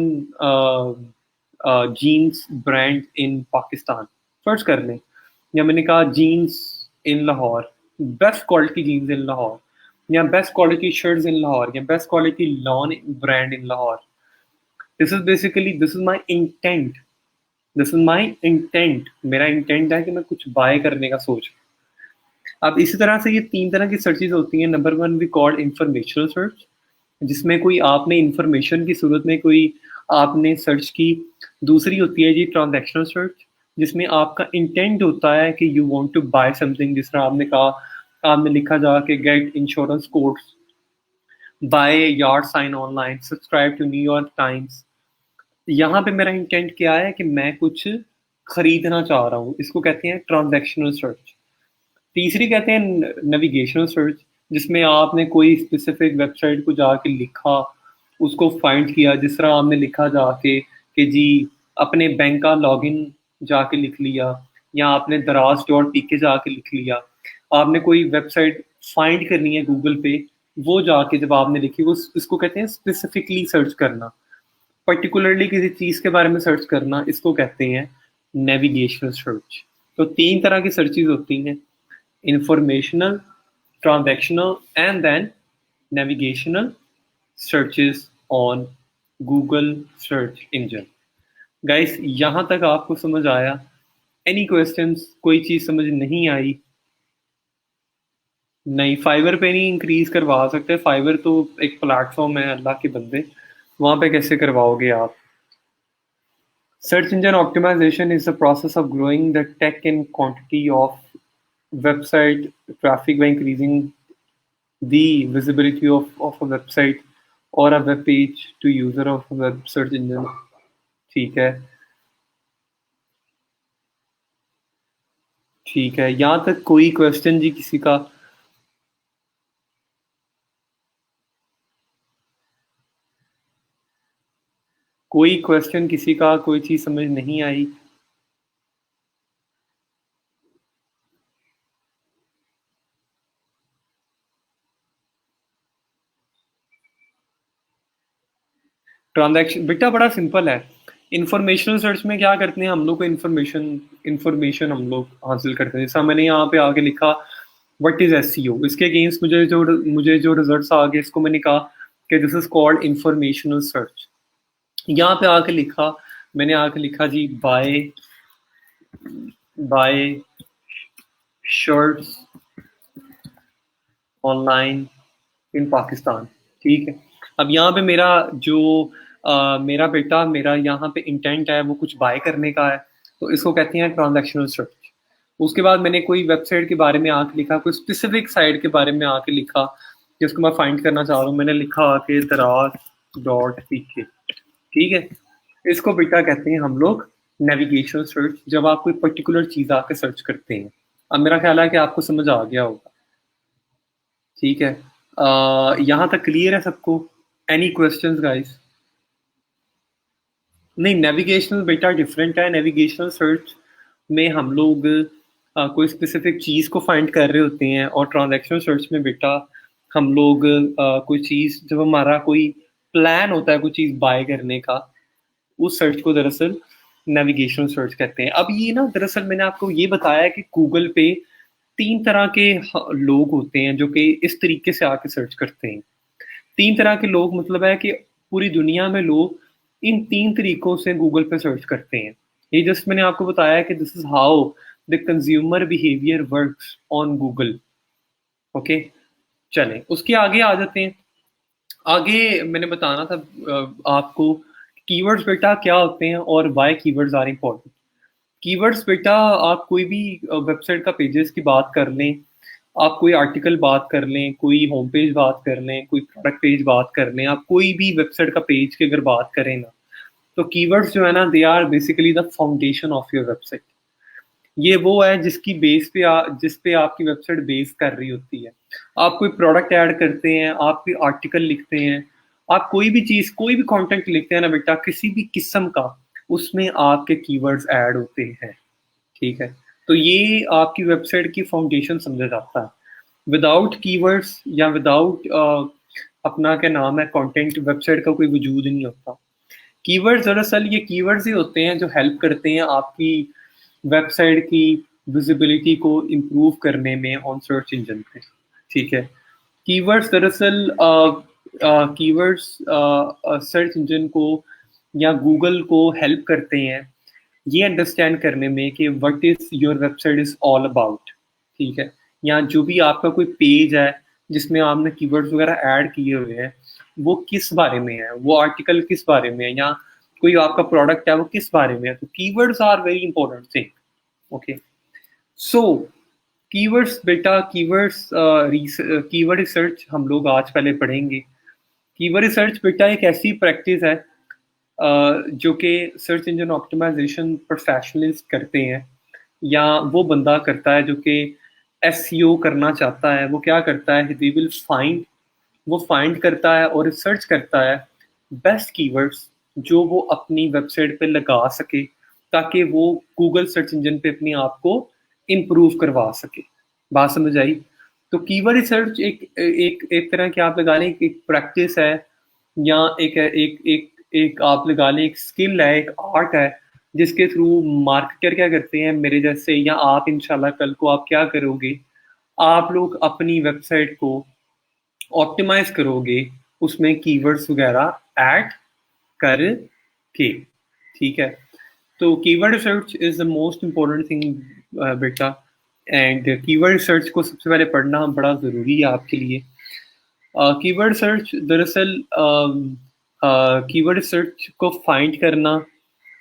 jeans brand in Pakistan search कर लें, या मैंने कहा jeans in Lahore, best quality jeans in Lahore, या best quality shirts in Lahore, या best quality lawn brand in Lahore. This is my intent, this is my intent, मेरा इंटेंट है कि मैं कुछ बाय करने का सोच. अब इसी तरह से ये तीन तरह की सर्चेज होती हैं. Number one we called informational search, जिसमें कोई आपने इंफॉर्मेशन की सूरत में कोई आपने सर्च की. दूसरी होती है जी ट्रांजैक्शनल सर्च, जिसमें आपका इंटेंट होता है कि you want to buy something. जिस तरह आपने कहा, आपने लिखा जा के get insurance codes, buy yard sign online, subscribe to New York Times. यहाँ पे मेरा इंटेंट क्या है कि मैं कुछ खरीदना चाह रहा हूँ, इसको कहते हैं ट्रांजैक्शनल सर्च. तीसरी कहते हैं नेविगेशनल सर्च, जिसमें आपने कोई स्पेसिफिक वेबसाइट को जाके लिखा, उसको फाइंड किया. जिस तरह आपने लिखा जाके कि जी अपने बैंक का लॉगिन जाके लिख लिया, या आपने दराज डॉट पी के जाके लिख लिया. आपने कोई वेबसाइट फाइंड करनी है गूगल पे, वो जाके जब आपने लिखी, वो इसको कहते हैं स्पेसिफिकली सर्च करना, पर्टिकुलरली किसी चीज़ के बारे में सर्च करना, इसको कहते हैं नेविगेशनल सर्च. तो तीन तरह की सर्चेज होती हैं, informational, transactional, and then navigational searches on Google search engine. Guys, यहाँ तक आपको समझ आया? Any questions? कोई चीज़ समझ नहीं आई? नहीं, फाइवर पे नहीं इंक्रीज करवा सकते. फाइवर तो एक प्लेटफॉर्म है, अल्लाह के बंदे, वहाँ पे कैसे करवाओगे आप? Search engine optimization is the process of growing the tech and quantity of website traffic by increasing the visibility of a website or a web page to user of a web search engine. ठीक है, ठीक है, यहाँ तक कोई क्वेश्चन जी किसी का? कोई क्वेश्चन किसी का, कोई चीज़ समझ नहीं आई? ट्रांजैक्शन बेटा बड़ा सिंपल है। इन्फॉर्मेशनल सर्च में क्या करते हैं हम लोग को, इन्फॉर्मेशन इन्फॉर्मेशन हम लोग हासिल करते हैं। जैसा मैंने यहाँ पे आगे लिखा व्हाट इज एसईओ, इसके अगेंस्ट मुझे जो रिजल्ट्स आ गए इसको मैंने कहा कि this is called informational search. यहाँ पे आके लिखा, मैंने आके लिखा जी buy shirts online in Pakistan. ठीक है, अब यहाँ पे मेरा जो मेरा बेटा मेरा यहाँ पे इंटेंट है वो कुछ बाय करने का है, तो इसको कहते हैं ट्रांजैक्शनल सर्च। उसके बाद मैंने कोई वेबसाइट के बारे में आके लिखा, कोई स्पेसिफिक साइट के बारे में आके लिखा जिसको मैं फाइंड करना चाह रहा हूँ, मैंने लिखा आके दराज.pk। ठीक है, इसको बेटा कहते हैं हम लोग नेविगेशनल सर्च, जब आप कोई पर्टिकुलर चीज़ आके सर्च करते हैं। अब मेरा ख्याल है कि आपको समझ आ गया होगा। ठीक है, यहाँ तक क्लियर है सबको? Any questions guys? नहीं, नेविगेशनल बेटा डिफरेंट है। नेविगेशनल सर्च में हम लोग कोई स्पेसिफिक चीज़ को फाइंड कर रहे होते हैं, और ट्रांजैक्शनल सर्च में बेटा हम लोग कोई चीज़, जब हमारा कोई प्लान होता है कोई चीज़ बाय करने का, उस सर्च को दरअसल नेविगेशनल सर्च कहते हैं। अब ये ना, दरअसल मैंने आपको ये बताया है कि गूगल पे 3 तरह के लोग होते हैं जो कि इस तरीके से आके सर्च करते हैं। 3 तरह के लोग मतलब है कि पूरी दुनिया में लोग इन 3 तरीकों से गूगल पे सर्च करते हैं। ये जस्ट मैंने आपको बताया है कि this is how the consumer behaviour works on Google. Okay, चलें उसके आगे आ जाते हैं। आगे मैंने बताना था आपको कीवर्ड्स बेटा क्या होते हैं और why keywords are important. Keywords बेटा, आप कोई भी वेबसाइट का पेजेस की बात कर लें, आप कोई आर्टिकल बात कर लें, कोई होम पेज बात कर लें, कोई प्रोडक्ट पेज बात कर लें, आप कोई भी वेबसाइट का पेज की अगर बात करें ना, तो कीवर्ड्स जो है ना, they are basically the foundation of your website. ये वो है जिसकी बेस पे जिस पे आपकी वेबसाइट बेस कर रही होती है। आप कोई प्रोडक्ट ऐड करते हैं, आप कोई आर्टिकल लिखते हैं, आप कोई भी चीज़, कोई भी कंटेंट लिखते हैं ना बेटा, किसी भी किस्म का, उसमें आपके कीवर्ड्स ऐड होते हैं। ठीक है, तो ये आपकी वेबसाइट की फाउंडेशन समझा जाता है। विदाउट कीवर्ड्स या विदाउट अपना क्या नाम है कंटेंट, वेबसाइट का कोई वजूद नहीं होता। कीवर्ड्स, दरअसल ये कीवर्ड्स ही होते हैं जो हेल्प करते हैं आपकी वेबसाइट की विजिबिलिटी को इम्प्रूव करने में ऑन सर्च इंजन पे। ठीक है, कीवर्ड्स दरअसल कीवर्ड्स सर्च इंजन को या गूगल को हेल्प करते हैं ये अंडरस्टैंड करने में कि what is your website is all about. ठीक है, या जो भी आपका कोई पेज है जिसमें आपने कीवर्ड्स वगैरह ऐड किए हुए हैं, वो किस बारे में है, वो आर्टिकल किस बारे में है, या कोई आपका प्रोडक्ट है वो किस बारे में है। तो keywords are very important thing. Okay, so keywords बेटा, कीवर्ड्स कीवर्ड रिसर्च हम लोग आज पहले पढ़ेंगे। कीवर्ड रिसर्च बेटा एक ऐसी प्रैक्टिस है जो कि सर्च इंजन ऑप्टिमाइजेशन प्रोफेशनलिस्ट करते हैं, या वो बंदा करता है जो कि एसईओ करना चाहता है। वो क्या करता है, दे विल फाइंड, वो फाइंड करता है और रिसर्च करता है बेस्ट कीवर्ड्स जो वो अपनी वेबसाइट पे लगा सके, ताकि वो गूगल सर्च इंजन पे अपने आप को इम्प्रूव करवा सके। बात समझ आई? तो कीवर्ड रिसर्च एक एक एक तरह की आप लगा लें एक प्रैक्टिस है, या एक एक एक एक आप लगा लें एक स्किल है, एक आर्ट है, जिसके थ्रू मार्केटर क्या करते हैं मेरे जैसे, या आप इंशाल्लाह कल को आप क्या करोगे, आप लोग अपनी वेबसाइट को ऑप्टिमाइज करोगे उसमें कीवर्ड्स वगैरह ऐड करके। ठीक है, तो keyword research is the most important thing बेटा, एंड कीवर्ड रिसर्च को सबसे पहले पढ़ना बड़ा ज़रूरी है आपके लिए। कीवर्ड सर्च दरअसल कीवर्ड सर्च को फाइंड करना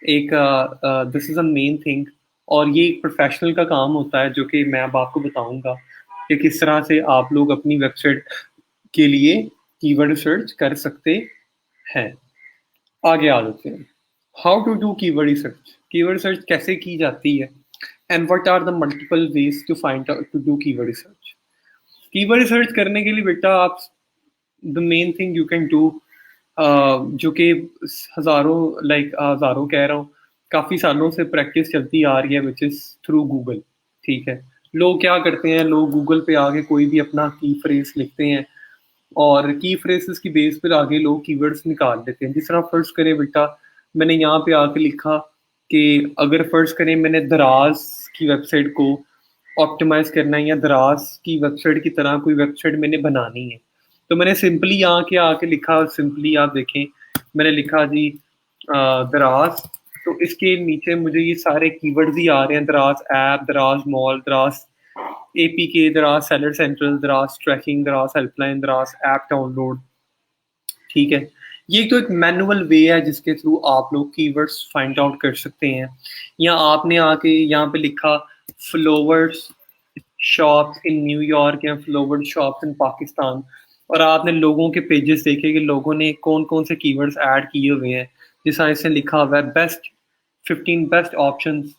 एक this is a main thing, और ये एक प्रोफेशनल का काम होता है जो कि मैं अब आपको बताऊंगा कि किस तरह से आप लोग अपनी वेबसाइट के लिए कीवर्ड सर्च कर सकते हैं। आगे आ जाते हैं, how to do keyword research. Keyword search कैसे की जाती है and what are the multiple ways to find out to do keyword research. Keyword research करने के लिए बेटा आप, the main thing you can do, जो कि हज़ारों कह रहा हूँ, काफ़ी सालों से प्रैक्टिस चलती आ रही है, विच इज़ थ्रू गूगल। ठीक है, लोग क्या करते हैं, लोग गूगल पे आके कोई भी अपना की फ्रेज लिखते हैं और की फ्रेजेस की बेस पर आगे लोग कीवर्ड्स निकाल लेते हैं। जिस तरह फर्स्ट करें बेटा, मैंने यहाँ पे आके लिखा कि अगर फर्स्ट करें मैंने दराज की वेबसाइट को ऑप्टिमाइज़ करना है या दराज की वेबसाइट की तरह कोई वेबसाइट मैंने बनानी है, तो मैंने सिंपली यहाँ के आके लिखा, सिंपली आप देखें मैंने लिखा जी दराज, तो इसके नीचे मुझे ये सारे कीवर्ड्स ही आ रहे हैं, दराज ऐप, दराज मॉल, दराज एपीके, दराज सेलर सेंट्रल, दराज ट्रैकिंग, दराज हेल्पलाइन, दराज ऐप डाउनलोड। ठीक है, ये तो एक मैनुअल वे है जिसके थ्रू आप लोग कीवर्ड्स फाइंड आउट कर सकते हैं। या आपने आके यहाँ पे लिखा फ्लावर्स शॉप्स इन न्यूयॉर्क या फ्लावर शॉप्स इन पाकिस्तान, और आपने लोगों के पेजेस देखे कि लोगों ने कौन कौन से कीवर्ड्स ऐड किए हुए हैं। जिस तरह इसने लिखा हुआ है best 15 best options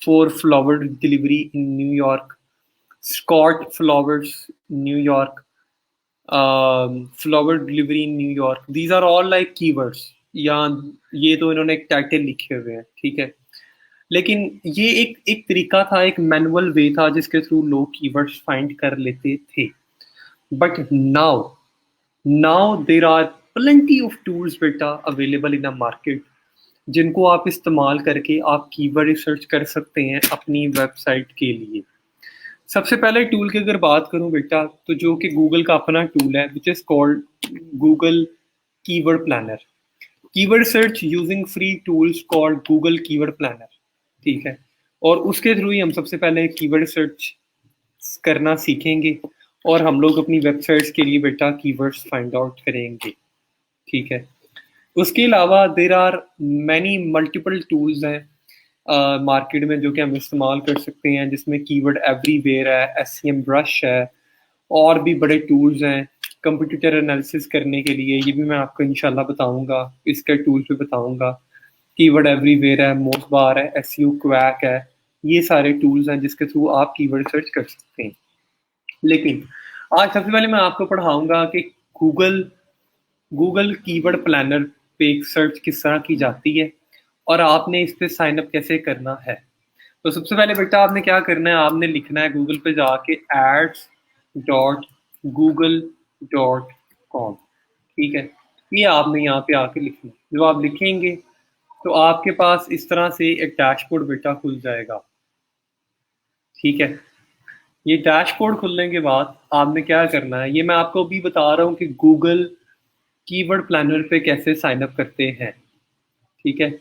for flower delivery in New York, Scott flowers New York, flower delivery in New York, these are all like keywords. या ये तो इन्होंने एक टाइटल लिखे हुए हैं। ठीक है, लेकिन ये एक एक तरीका था, एक मैनुअल वे था जिसके थ्रू लोग कीवर्ड्स फाइंड कर लेते थे। But now now there are plenty of tools बेटा अवेलेबल इन अ मार्केट, जिनको आप इस्तेमाल करके आप कीवर्ड रिसर्च कर सकते हैं अपनी वेबसाइट के लिए। सबसे पहले टूल की अगर बात करूं बेटा, तो जो कि गूगल का अपना टूल है, which is called Google keyword planner. Keyword search using free tools called Google keyword planner. ठीक है, और उसके थ्रू ही हम सबसे पहले कीवर्ड सर्च करना सीखेंगे और हम लोग अपनी वेबसाइट्स के लिए बेटा कीवर्ड्स फाइंड आउट करेंगे। ठीक है, उसके अलावा there are many multiple tools हैं मार्केट में जो कि हम इस्तेमाल कर सकते हैं, जिसमें कीवर्ड एवरीवेयर है, एससीएम ब्रश है, और भी बड़े टूल्स हैं कंप्यूटर एनालिसिस करने के लिए। ये भी मैं आपको इंशाल्लाह बताऊंगा, इसके टूल्स भी बताऊंगा। कीवर्ड एवरीवेयर है, मोसबार है, एसईओ क्वैक है, ये सारे टूल्स हैं जिसके थ्रू आप कीवर्ड सर्च कर सकते हैं। लेकिन आज सबसे पहले मैं आपको पढ़ाऊंगा कि गूगल गूगल कीवर्ड प्लानर पे एक सर्च किस तरह की जाती है और आपने इस पे साइन अप कैसे करना है। तो सबसे पहले बेटा आपने क्या करना है, आपने लिखना है गूगल पे जाके ads.google.com। ठीक है, ये आपने यहाँ पे आके लिखना है। जब आप लिखेंगे तो आपके पास इस तरह से एक डैशबोर्ड बेटा खुल जाएगा। ठीक है, ये डैशबोर्ड खुलने के बाद आपने क्या करना है, ये मैं आपको अभी बता रहा हूँ कि गूगल कीवर्ड प्लानर पे कैसे साइन अप करते हैं। ठीक है,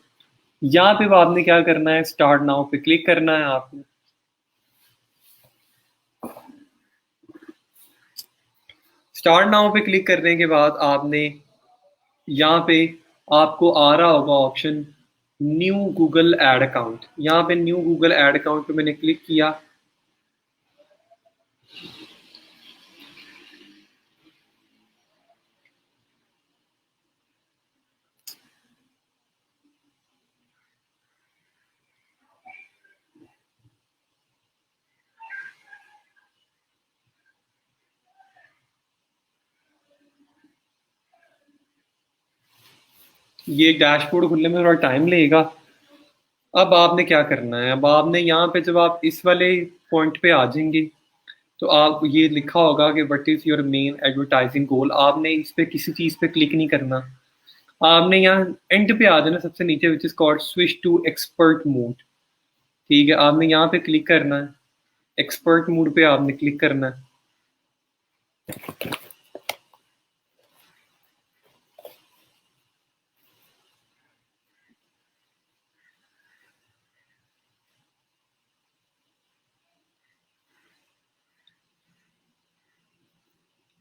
यहाँ पे आपने क्या करना है, स्टार्ट नाउ पे क्लिक करना है आपने। स्टार्ट नाउ पे क्लिक करने के बाद आपने यहाँ पे आपको आ रहा होगा option new Google ad account. यहाँ पे न्यू गूगल एड अकाउंट पे मैंने क्लिक किया। ये डैशबोर्ड खुलने में थोड़ा टाइम लगेगा। अब आपने क्या करना है, अब आपने यहाँ पे जब आप इस वाले पॉइंट पे आ जाएंगे तो आप ये लिखा होगा कि what is your main advertising goal. आपने इस पे किसी चीज़ पे क्लिक नहीं करना, आपने यहाँ एंड पे आ जाना सबसे नीचे, which is called switch to expert mode. ठीक है, आपने यहाँ पे क्लिक करना है, एक्सपर्ट मोड पे आपने क्लिक करना है।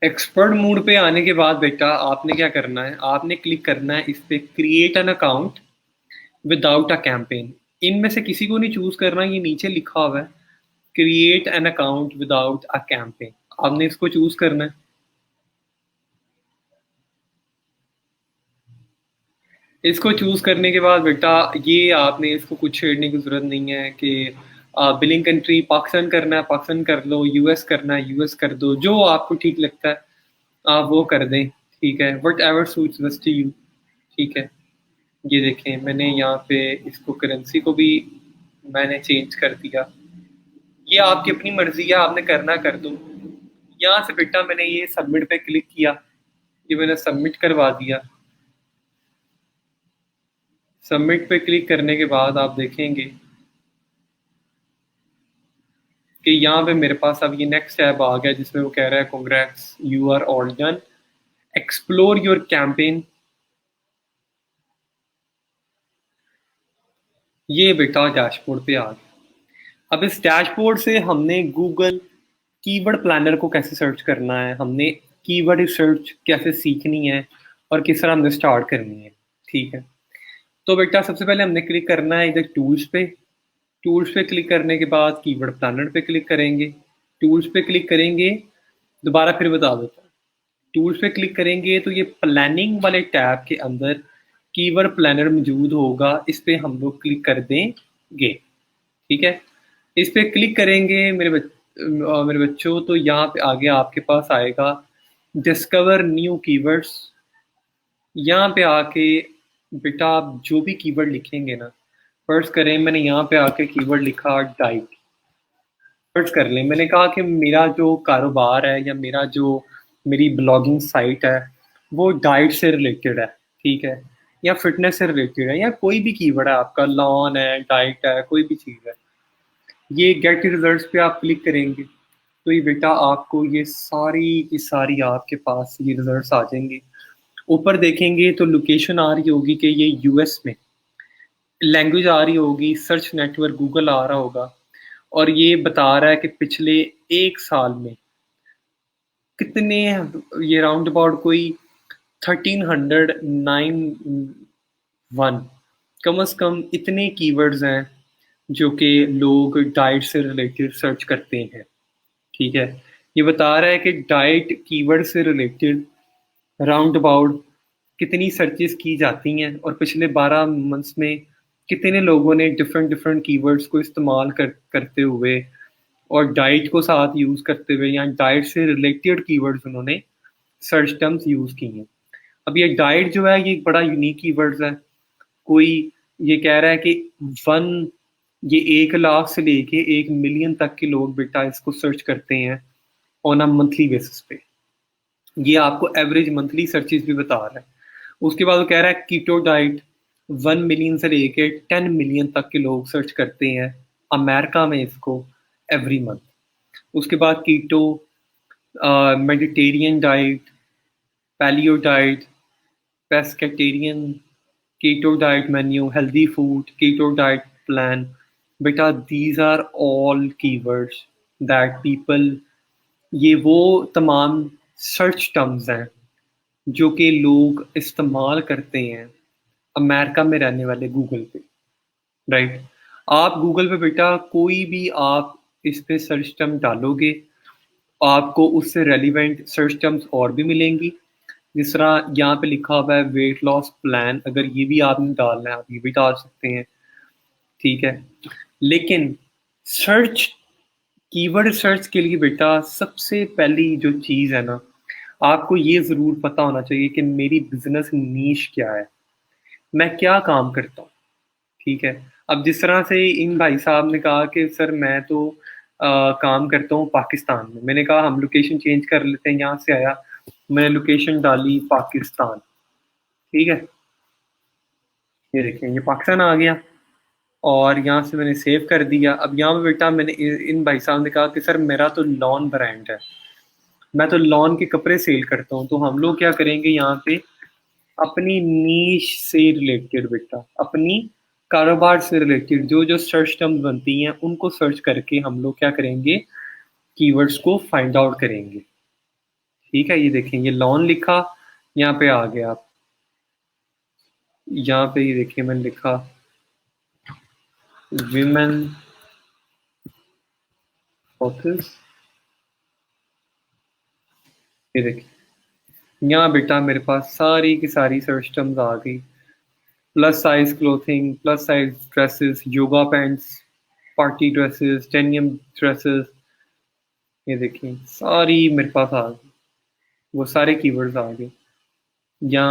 एक्सपर्ट मोड पे आने के बाद बेटा आपने क्या करना है, आपने क्लिक करना है इस पे create an account without a campaign. इनमें से किसी को नहीं चूज करना, ये नीचे लिखा हुआ है create an account without a campaign, आपने इसको चूज करना है। इसको चूज़ करने के बाद बेटा ये आपने इसको कुछ छेड़ने की ज़रूरत नहीं है कि बिलिंग कंट्री पाकिस्तान करना है, पाकिस्तान कर लो, यूएस करना है, यूएस कर दो, जो आपको ठीक लगता है आप वो कर दें, ठीक है? Whatever suits best to you, ठीक है? ये देखें मैंने यहाँ पे इसको करेंसी को भी मैंने चेंज कर दिया। ये आपकी अपनी मर्ज़ी है, आपने करना कर दो। यहाँ से बेटा मैंने ये सबमिट पे क्लिक किया, ये मैंने सबमिट करवा दिया। सबमिट पे क्लिक करने के बाद आप देखेंगे कि यहाँ पे मेरे पास अब ये नेक्स्ट टैब आ गया जिसमें वो कह रहा है congrats you are all done, explore your campaign. ये बेटा डैशबोर्ड पे आ गया। अब इस डैशबोर्ड से हमने गूगल कीवर्ड प्लानर को कैसे सर्च करना है, हमने कीवर्ड सर्च कैसे सीखनी है और किस तरह हमने स्टार्ट करनी है, ठीक है? तो बेटा सबसे पहले हमने क्लिक करना है इधर टूल्स पे। टूल्स पे क्लिक करने के बाद कीवर्ड प्लानर पे क्लिक करेंगे। टूल्स पे क्लिक करेंगे, दोबारा फिर बता देता हूँ। टूल्स पे क्लिक करेंगे तो ये प्लानिंग वाले टैब के अंदर कीवर्ड प्लानर मौजूद होगा, इस पे हम लोग क्लिक कर देंगे, ठीक है? इस पे क्लिक करेंगे मेरे बच्चों, तो यहाँ पे आगे आपके पास आएगा डिस्कवर न्यू कीवर्ड्स। यहाँ पे आके बेटा आप जो भी कीवर्ड लिखेंगे ना, फर्स्ट करें मैंने यहाँ पे आके कीवर्ड लिखा डाइट, सर्च कर लें। मैंने कहा कि मेरा जो कारोबार है या मेरी ब्लॉगिंग साइट है वो डाइट से रिलेटेड है, ठीक है? या फिटनेस से रिलेटेड है या कोई भी कीवर्ड है आपका, लॉन है, डाइट है, कोई भी चीज़ है। ये गेट रिजल्ट्स पे आप क्लिक करेंगे तो ये बेटा आपको ये सारी की सारी आपके पास ये रिजल्ट्स आ जाएंगे। ऊपर देखेंगे तो लोकेशन आ रही होगी कि ये यूएस में, लैंग्वेज आ रही होगी, सर्च नेटवर्क गूगल आ रहा होगा और ये बता रहा है कि पिछले 1 साल में कितने, ये राउंड अबाउट कोई 1391 कम से कम इतने कीवर्ड्स हैं जो कि लोग डाइट से रिलेटेड सर्च करते हैं, ठीक है? ये बता रहा है कि डाइट कीवर्ड से रिलेटेड राउंड अबाउट कितनी सर्चेस की जाती हैं और पिछले 12 मंथ्स में कितने लोगों ने डिफरेंट डिफरेंट कीवर्ड्स को इस्तेमाल करते हुए और डाइट को साथ यूज़ करते हुए या डाइट से रिलेटेड कीवर्ड्स उन्होंने सर्च टर्म्स यूज़ की हैं। अब ये डाइट जो है ये एक बड़ा यूनिक कीवर्ड्स है। कोई ये कह रहा है कि वन ये 1 लाख से लेके 1 मिलियन तक के लोग बेटा इसको सर्च करते हैं ऑन अ मंथली बेसिस पे। ये आपको एवरेज मंथली सर्चेस भी बता रहा है। उसके बाद वो कह रहा है कीटो डाइट 1 मिलियन से लेके 10 मिलियन तक के लोग सर्च करते हैं अमेरिका में इसको एवरी मंथ। उसके बाद keto Mediterranean diet, paleo diet, pescatarian, keto diet menu, healthy food, keto diet plan. बेटा these are all keywords that people, ये वो तमाम सर्च टर्म्स हैं जो कि लोग इस्तेमाल करते हैं अमेरिका में रहने वाले गूगल पे, राइट? आप गूगल पे बेटा कोई भी आप इस पे सर्च टर्म डालोगे, आपको उससे रेलिवेंट सर्च टर्म्स और भी मिलेंगी। जिस तरह यहाँ पे लिखा हुआ है वेट लॉस प्लान, अगर ये भी आपने डालना है आप ये भी डाल सकते हैं, ठीक है? लेकिन सर्च कीवर्ड सर्च के लिए बेटा सबसे पहली जो चीज़ है ना, आपको ये ज़रूर पता होना चाहिए कि मेरी बिज़नेस नीश क्या है, मैं क्या काम करता हूँ, ठीक है? अब जिस तरह से इन भाई साहब ने कहा कि सर मैं तो काम करता हूँ पाकिस्तान में, मैंने कहा हम लोकेशन चेंज कर लेते हैं, यहाँ से आया मैंने लोकेशन डाली पाकिस्तान, ठीक है? ये देखिए ये पाकिस्तान आ गया और यहाँ से मैंने सेव कर दिया। अब यहाँ पे बेटा मैंने इन भाई साहब ने कहा कि सर मेरा तो लॉन ब्रांड है, मैं तो लॉन के कपड़े सेल करता हूँ, तो हम लोग क्या करेंगे यहाँ पे अपनी नीश से रिलेटेड बेटा, अपनी कारोबार से रिलेटेड जो जो सर्च टर्म्स बनती हैं उनको सर्च करके हम लोग क्या करेंगे, कीवर्ड्स को फाइंड आउट करेंगे, ठीक है? ये देखें ये लॉन लिखा, यहाँ पे आ गया आप, यहाँ पे ये देखिए मैंने लिखा विमेन ऑफिस, ये देखिए यहाँ बेटा मेरे पास सारी की सारी सर्च टर्म्स आ गई plus size clothing, plus size dresses, yoga pants, party dresses, denim dresses, ये देखिए सारी मेरे पास आ गई, वो सारे कीवर्ड्स आ गए। या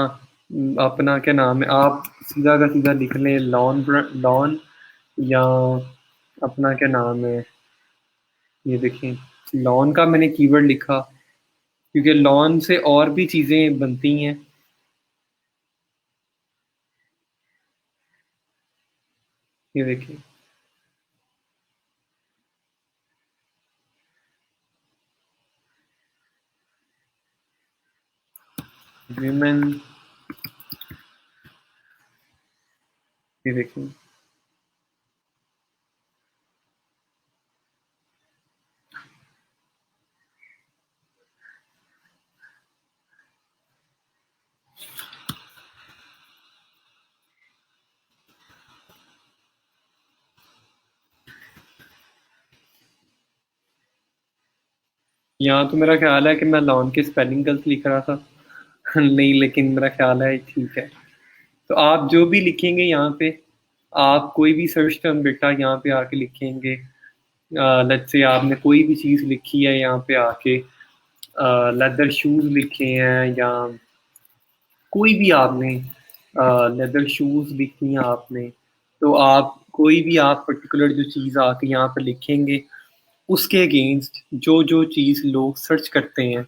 अपना क्या नाम है, आप सीधा का सीधा लिख लें लॉन, लॉन, या अपना क्या नाम है, ये देखें लॉन का मैंने कीवर्ड लिखा, क्योंकि लॉन से और भी चीज़ें बनती हैं। ये देखिए विमेन, ये देखिए यहाँ तो मेरा ख्याल है कि मैं लॉन की स्पेलिंग गलत लिख रहा था। नहीं, लेकिन मेरा ख्याल है ठीक है। तो आप जो भी लिखेंगे यहाँ पे, आप कोई भी सर्च टर्म बेटा यहाँ पे आके लिखेंगे, लेट्स से आपने कोई भी चीज़ लिखी है यहाँ पे आके, लेदर शूज लिखे हैं, या कोई भी आपने लेदर शूज लिखी हैं आपने, तो आप कोई भी आप पर्टिकुलर जो चीज़ आके यहाँ पे लिखेंगे, उसके अगेंस्ट जो जो चीज़ लोग सर्च करते हैं,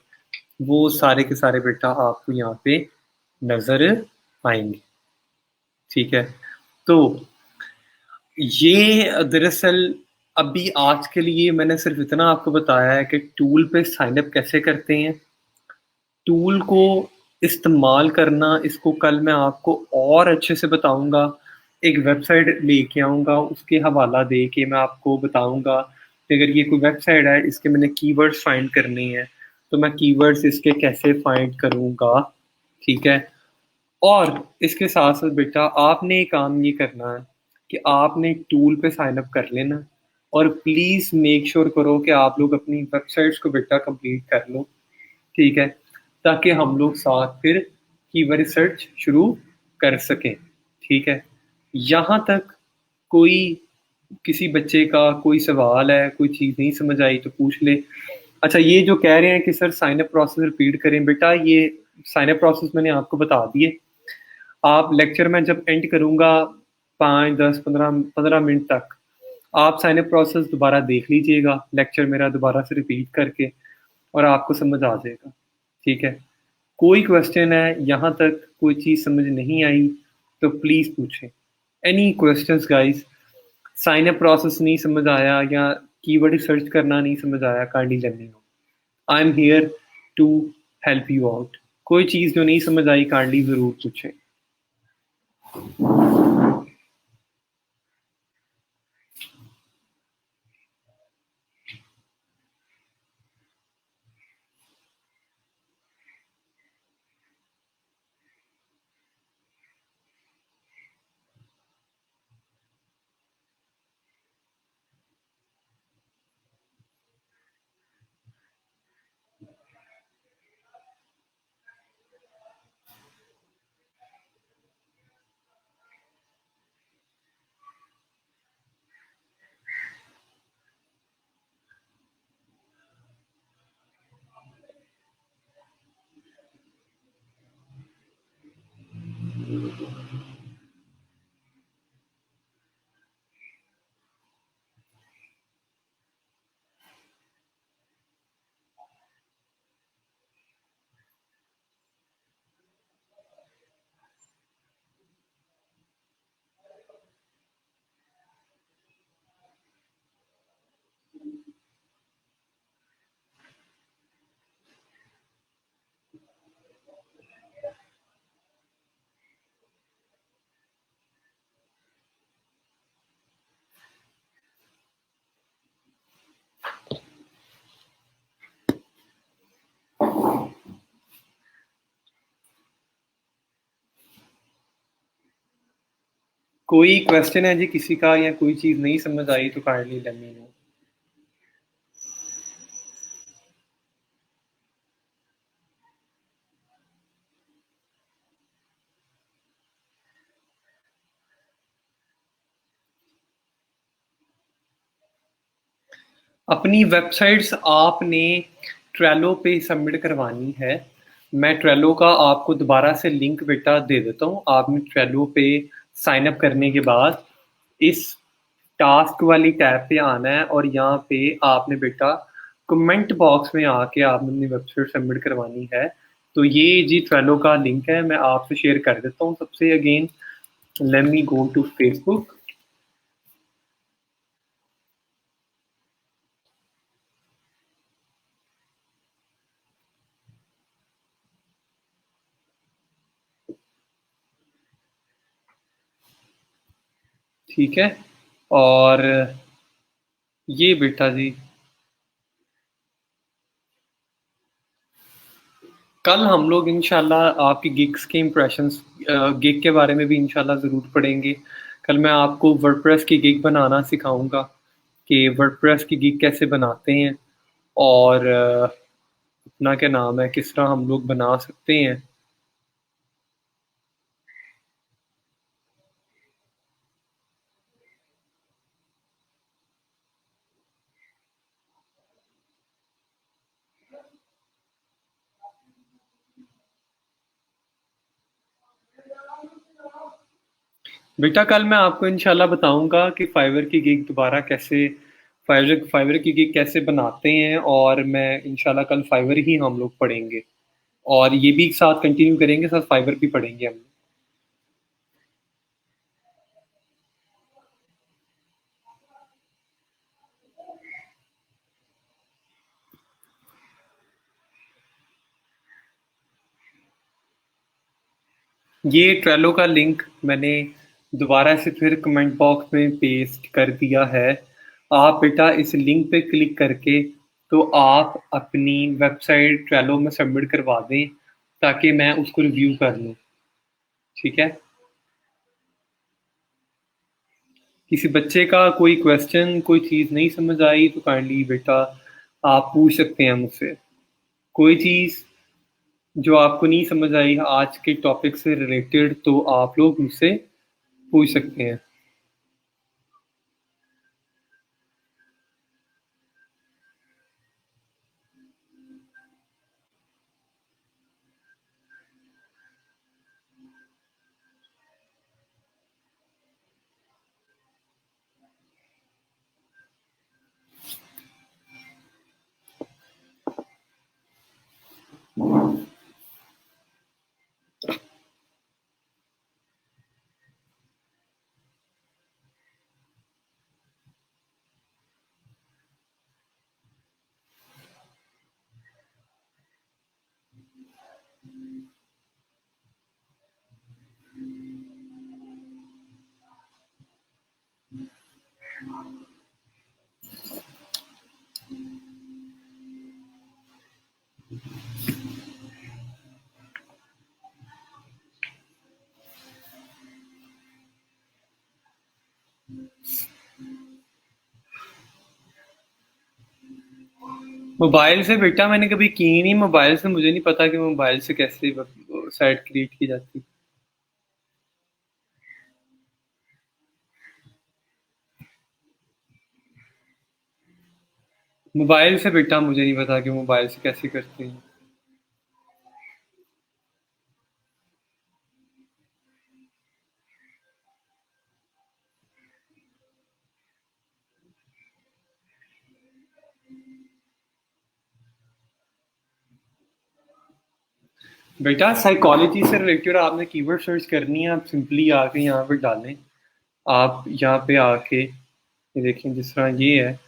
वो सारे के सारे बेटा आपको यहाँ पे नज़र आएंगे। ठीक है, तो ये दरअसल अभी आज के लिए मैंने सिर्फ इतना आपको बताया है कि टूल पे साइन अप कैसे करते हैं। टूल को इस्तेमाल करना, इसको कल मैं आपको और अच्छे से बताऊँगा। एक वेबसाइट लेके आऊँगा, उसके हवाला दे के मैं आपको बताऊँगा कि अगर ये कोई वेबसाइट है, इसके मैंने कीवर्ड्स फाइंड करने हैं, तो मैं कीवर्ड्स इसके कैसे फाइंड करूँगा, ठीक है? और इसके साथ-साथ बेटा आपने एक काम ये करना है कि आपने टूल पे साइन अप कर लेना, और प्लीज़ मेक श्योर करो कि आप लोग अपनी वेबसाइट्स को बेटा कंप्लीट कर लो। ठीक है? ताकि हम लोग साथ फिर कीवर्ड रिसर्च शुरू कर सकें, ठीक है? यहाँ तक कोई किसी बच्चे का कोई सवाल है, कोई चीज़ नहीं समझ आई तो पूछ ले। अच्छा, ये जो कह रहे हैं कि sir sign up process repeat करें, बेटा ये साइन अप प्रोसेस मैंने आपको बता दिए। आप लेक्चर में जब एंड करूँगा 5, 10, 15 मिनट तक, आप साइन अप प्रोसेस दोबारा देख लीजिएगा, लेक्चर मेरा दोबारा से रिपीट करके, और आपको समझ आ जाएगा, ठीक है? कोई क्वेश्चन है यहाँ तक कोई चीज़ समझ नहीं आई तो प्लीज़ पूछें। Any questions guys, sign up process नहीं समझ आया या कीवर्ड सर्च करना नहीं समझ आया, kindly let me know. I am here to help you out. कोई चीज़ जो नहीं समझ आई काइंडली ज़रूर पूछें। कोई क्वेश्चन है जी किसी का, या कोई चीज़ नहीं समझ आई तो काइंडली लेट मी नो। अपनी वेबसाइट्स आपने ट्रेलो पे सबमिट करवानी है। मैं ट्रेलो का आपको दोबारा से लिंक बेटा दे देता हूँ। आपने ट्रेलो पे साइन अप करने के बाद इस टास्क वाली टैब पे आना है और यहाँ पे आपने बेटा कमेंट बॉक्स में आके आपने अपनी वेबसाइट सबमिट करवानी है। तो ये जी ट्रेलो का लिंक है, मैं आपसे शेयर कर देता हूँ सबसे again. Let me go to Facebook. ठीक है, और ये बेटा जी कल हम लोग इंशाल्लाह आपकी गिग्स के इम्प्रेशंस गिग के बारे में भी इंशाल्लाह ज़रूर पढ़ेंगे। कल मैं आपको वर्डप्रेस की गिग बनाना सिखाऊँगा कि वर्डप्रेस की गिग कैसे बनाते हैं और अपना क्या नाम है, किस तरह हम लोग बना सकते हैं। बेटा कल मैं आपको इंशाल्लाह बताऊँगा कि फाइवर की गिग दोबारा कैसे फाइवर फाइवर की गिग कैसे बनाते हैं और मैं इंशाल्लाह कल फाइवर ही हम लोग पढ़ेंगे और ये भी साथ कंटिन्यू करेंगे, साथ फाइवर भी पढ़ेंगे हम। ये ट्रेलो का लिंक मैंने दोबारा से फिर कमेंट बॉक्स में पेस्ट कर दिया है। आप बेटा इस लिंक पे क्लिक करके तो आप अपनी वेबसाइट ट्रेलो में सबमिट करवा दें ताकि मैं उसको रिव्यू कर लूँ। ठीक है? किसी बच्चे का कोई क्वेश्चन, कोई चीज़ नहीं समझ आई तो काइंडली बेटा आप पूछ सकते हैं मुझसे। कोई चीज़ जो आपको नहीं समझ आई आज के टॉपिक से रिलेटेड तो आप लोग मुझसे पूछ सकते हैं। मोबाइल से बेटा मैंने कभी की नहीं, मोबाइल से मुझे नहीं पता कि मोबाइल से कैसे साइट क्रिएट की जाती। मोबाइल से बेटा मुझे नहीं पता कि मोबाइल से कैसे करते हैं। बेटा साइकोलॉजी से रिलेटेड आपने कीवर्ड सर्च करनी है, आप सिंपली आके यहाँ पे डालें। आप यहाँ पे आके ये देखें जिस तरह ये है।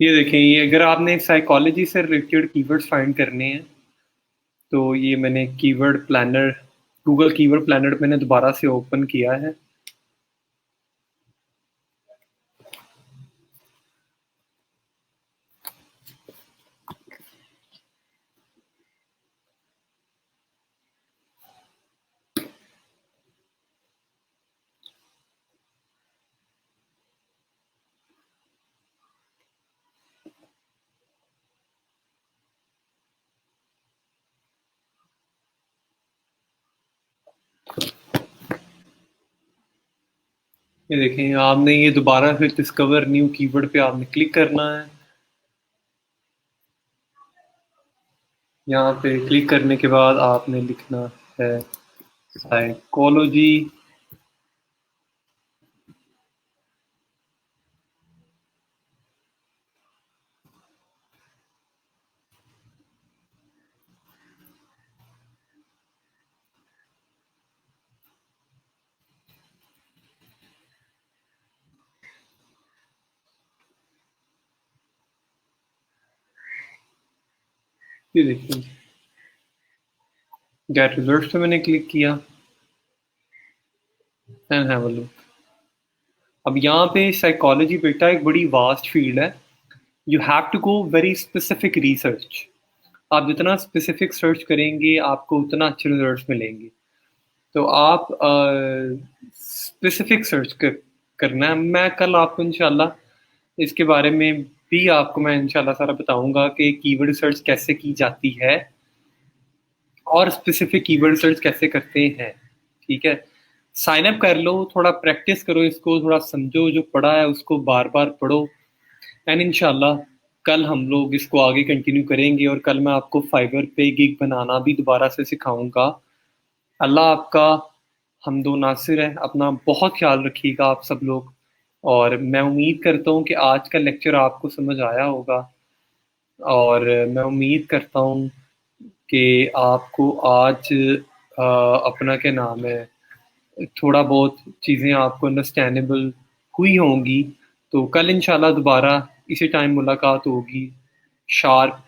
ये देखें, ये अगर आपने साइकोलॉजी से रिलेटेड कीवर्ड्स फाइंड करने हैं तो ये मैंने keyword planner Google keyword planner मैंने दोबारा से ओपन किया है। ये देखें, आपने ये दोबारा फिर डिस्कवर न्यू कीवर्ड पे आपने क्लिक करना है। यहाँ पे क्लिक करने के बाद आपने लिखना है साइकोलॉजी। ये देखिए, गेट रिजल्ट पे मैंने क्लिक किया एंड हैव अ लुक। अब यहाँ पे साइकोलॉजी बेटा एक बड़ी वास्ट फील्ड है। You have to go very specific research. आप जितना स्पेसिफिक सर्च करेंगे आपको उतना अच्छे रिजल्ट्स मिलेंगे। तो आप स्पेसिफिक सर्च करना है। मैं कल आपको इंशाल्लाह इसके बारे में भी आपको मैं इंशाल्लाह सारा बताऊंगा कि कीवर्ड सर्च कैसे की जाती है और स्पेसिफिक कीवर्ड सर्च कैसे करते हैं। ठीक है, साइन अप कर लो, थोड़ा प्रैक्टिस करो, इसको थोड़ा समझो, जो पढ़ा है उसको बार बार पढ़ो एंड इंशाल्लाह कल हम लोग इसको आगे कंटिन्यू करेंगे और कल मैं आपको फाइवर पे गिग बनाना भी दोबारा से सिखाऊंगा। अल्लाह आपका हमदो नासिर है। अपना बहुत ख्याल रखिएगा आप सब लोग। और मैं उम्मीद करता हूँ कि आज का लेक्चर आपको समझ आया होगा और मैं उम्मीद करता हूँ कि आपको आज अपना क्या नाम है, थोड़ा बहुत चीज़ें आपको अंडरस्टैंडेबल हुई होंगी। तो कल इंशाल्लाह दोबारा इसी टाइम मुलाकात होगी शार्प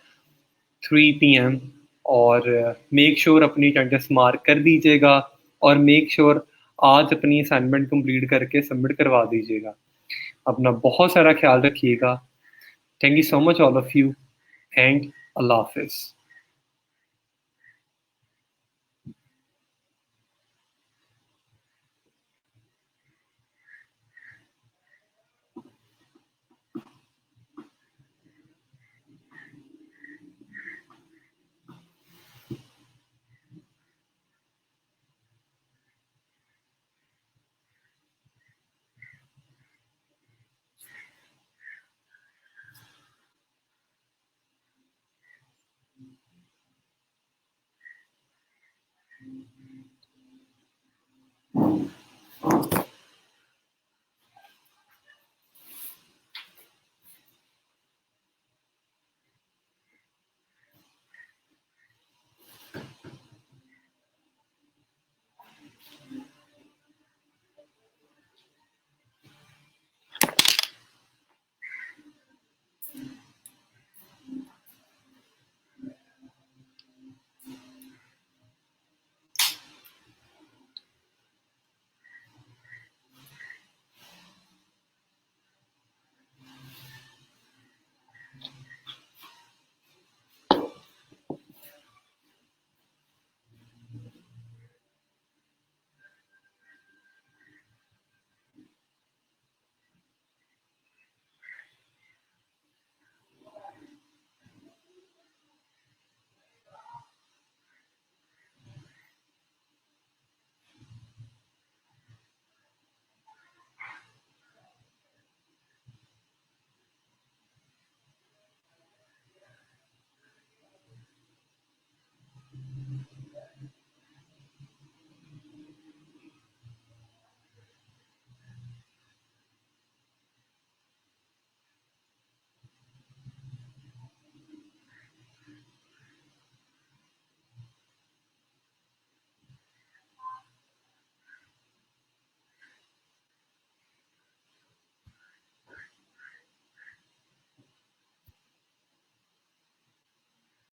3 PM। और मेक श्योर अपनी अटेंडेंस मार्क कर दीजिएगा और मेक श्योर आज अपनी असाइनमेंट कंप्लीट करके सबमिट करवा दीजिएगा। अपना बहुत सारा ख्याल रखिएगा। Thank you so much all of you and अल्लाह हाफिज़।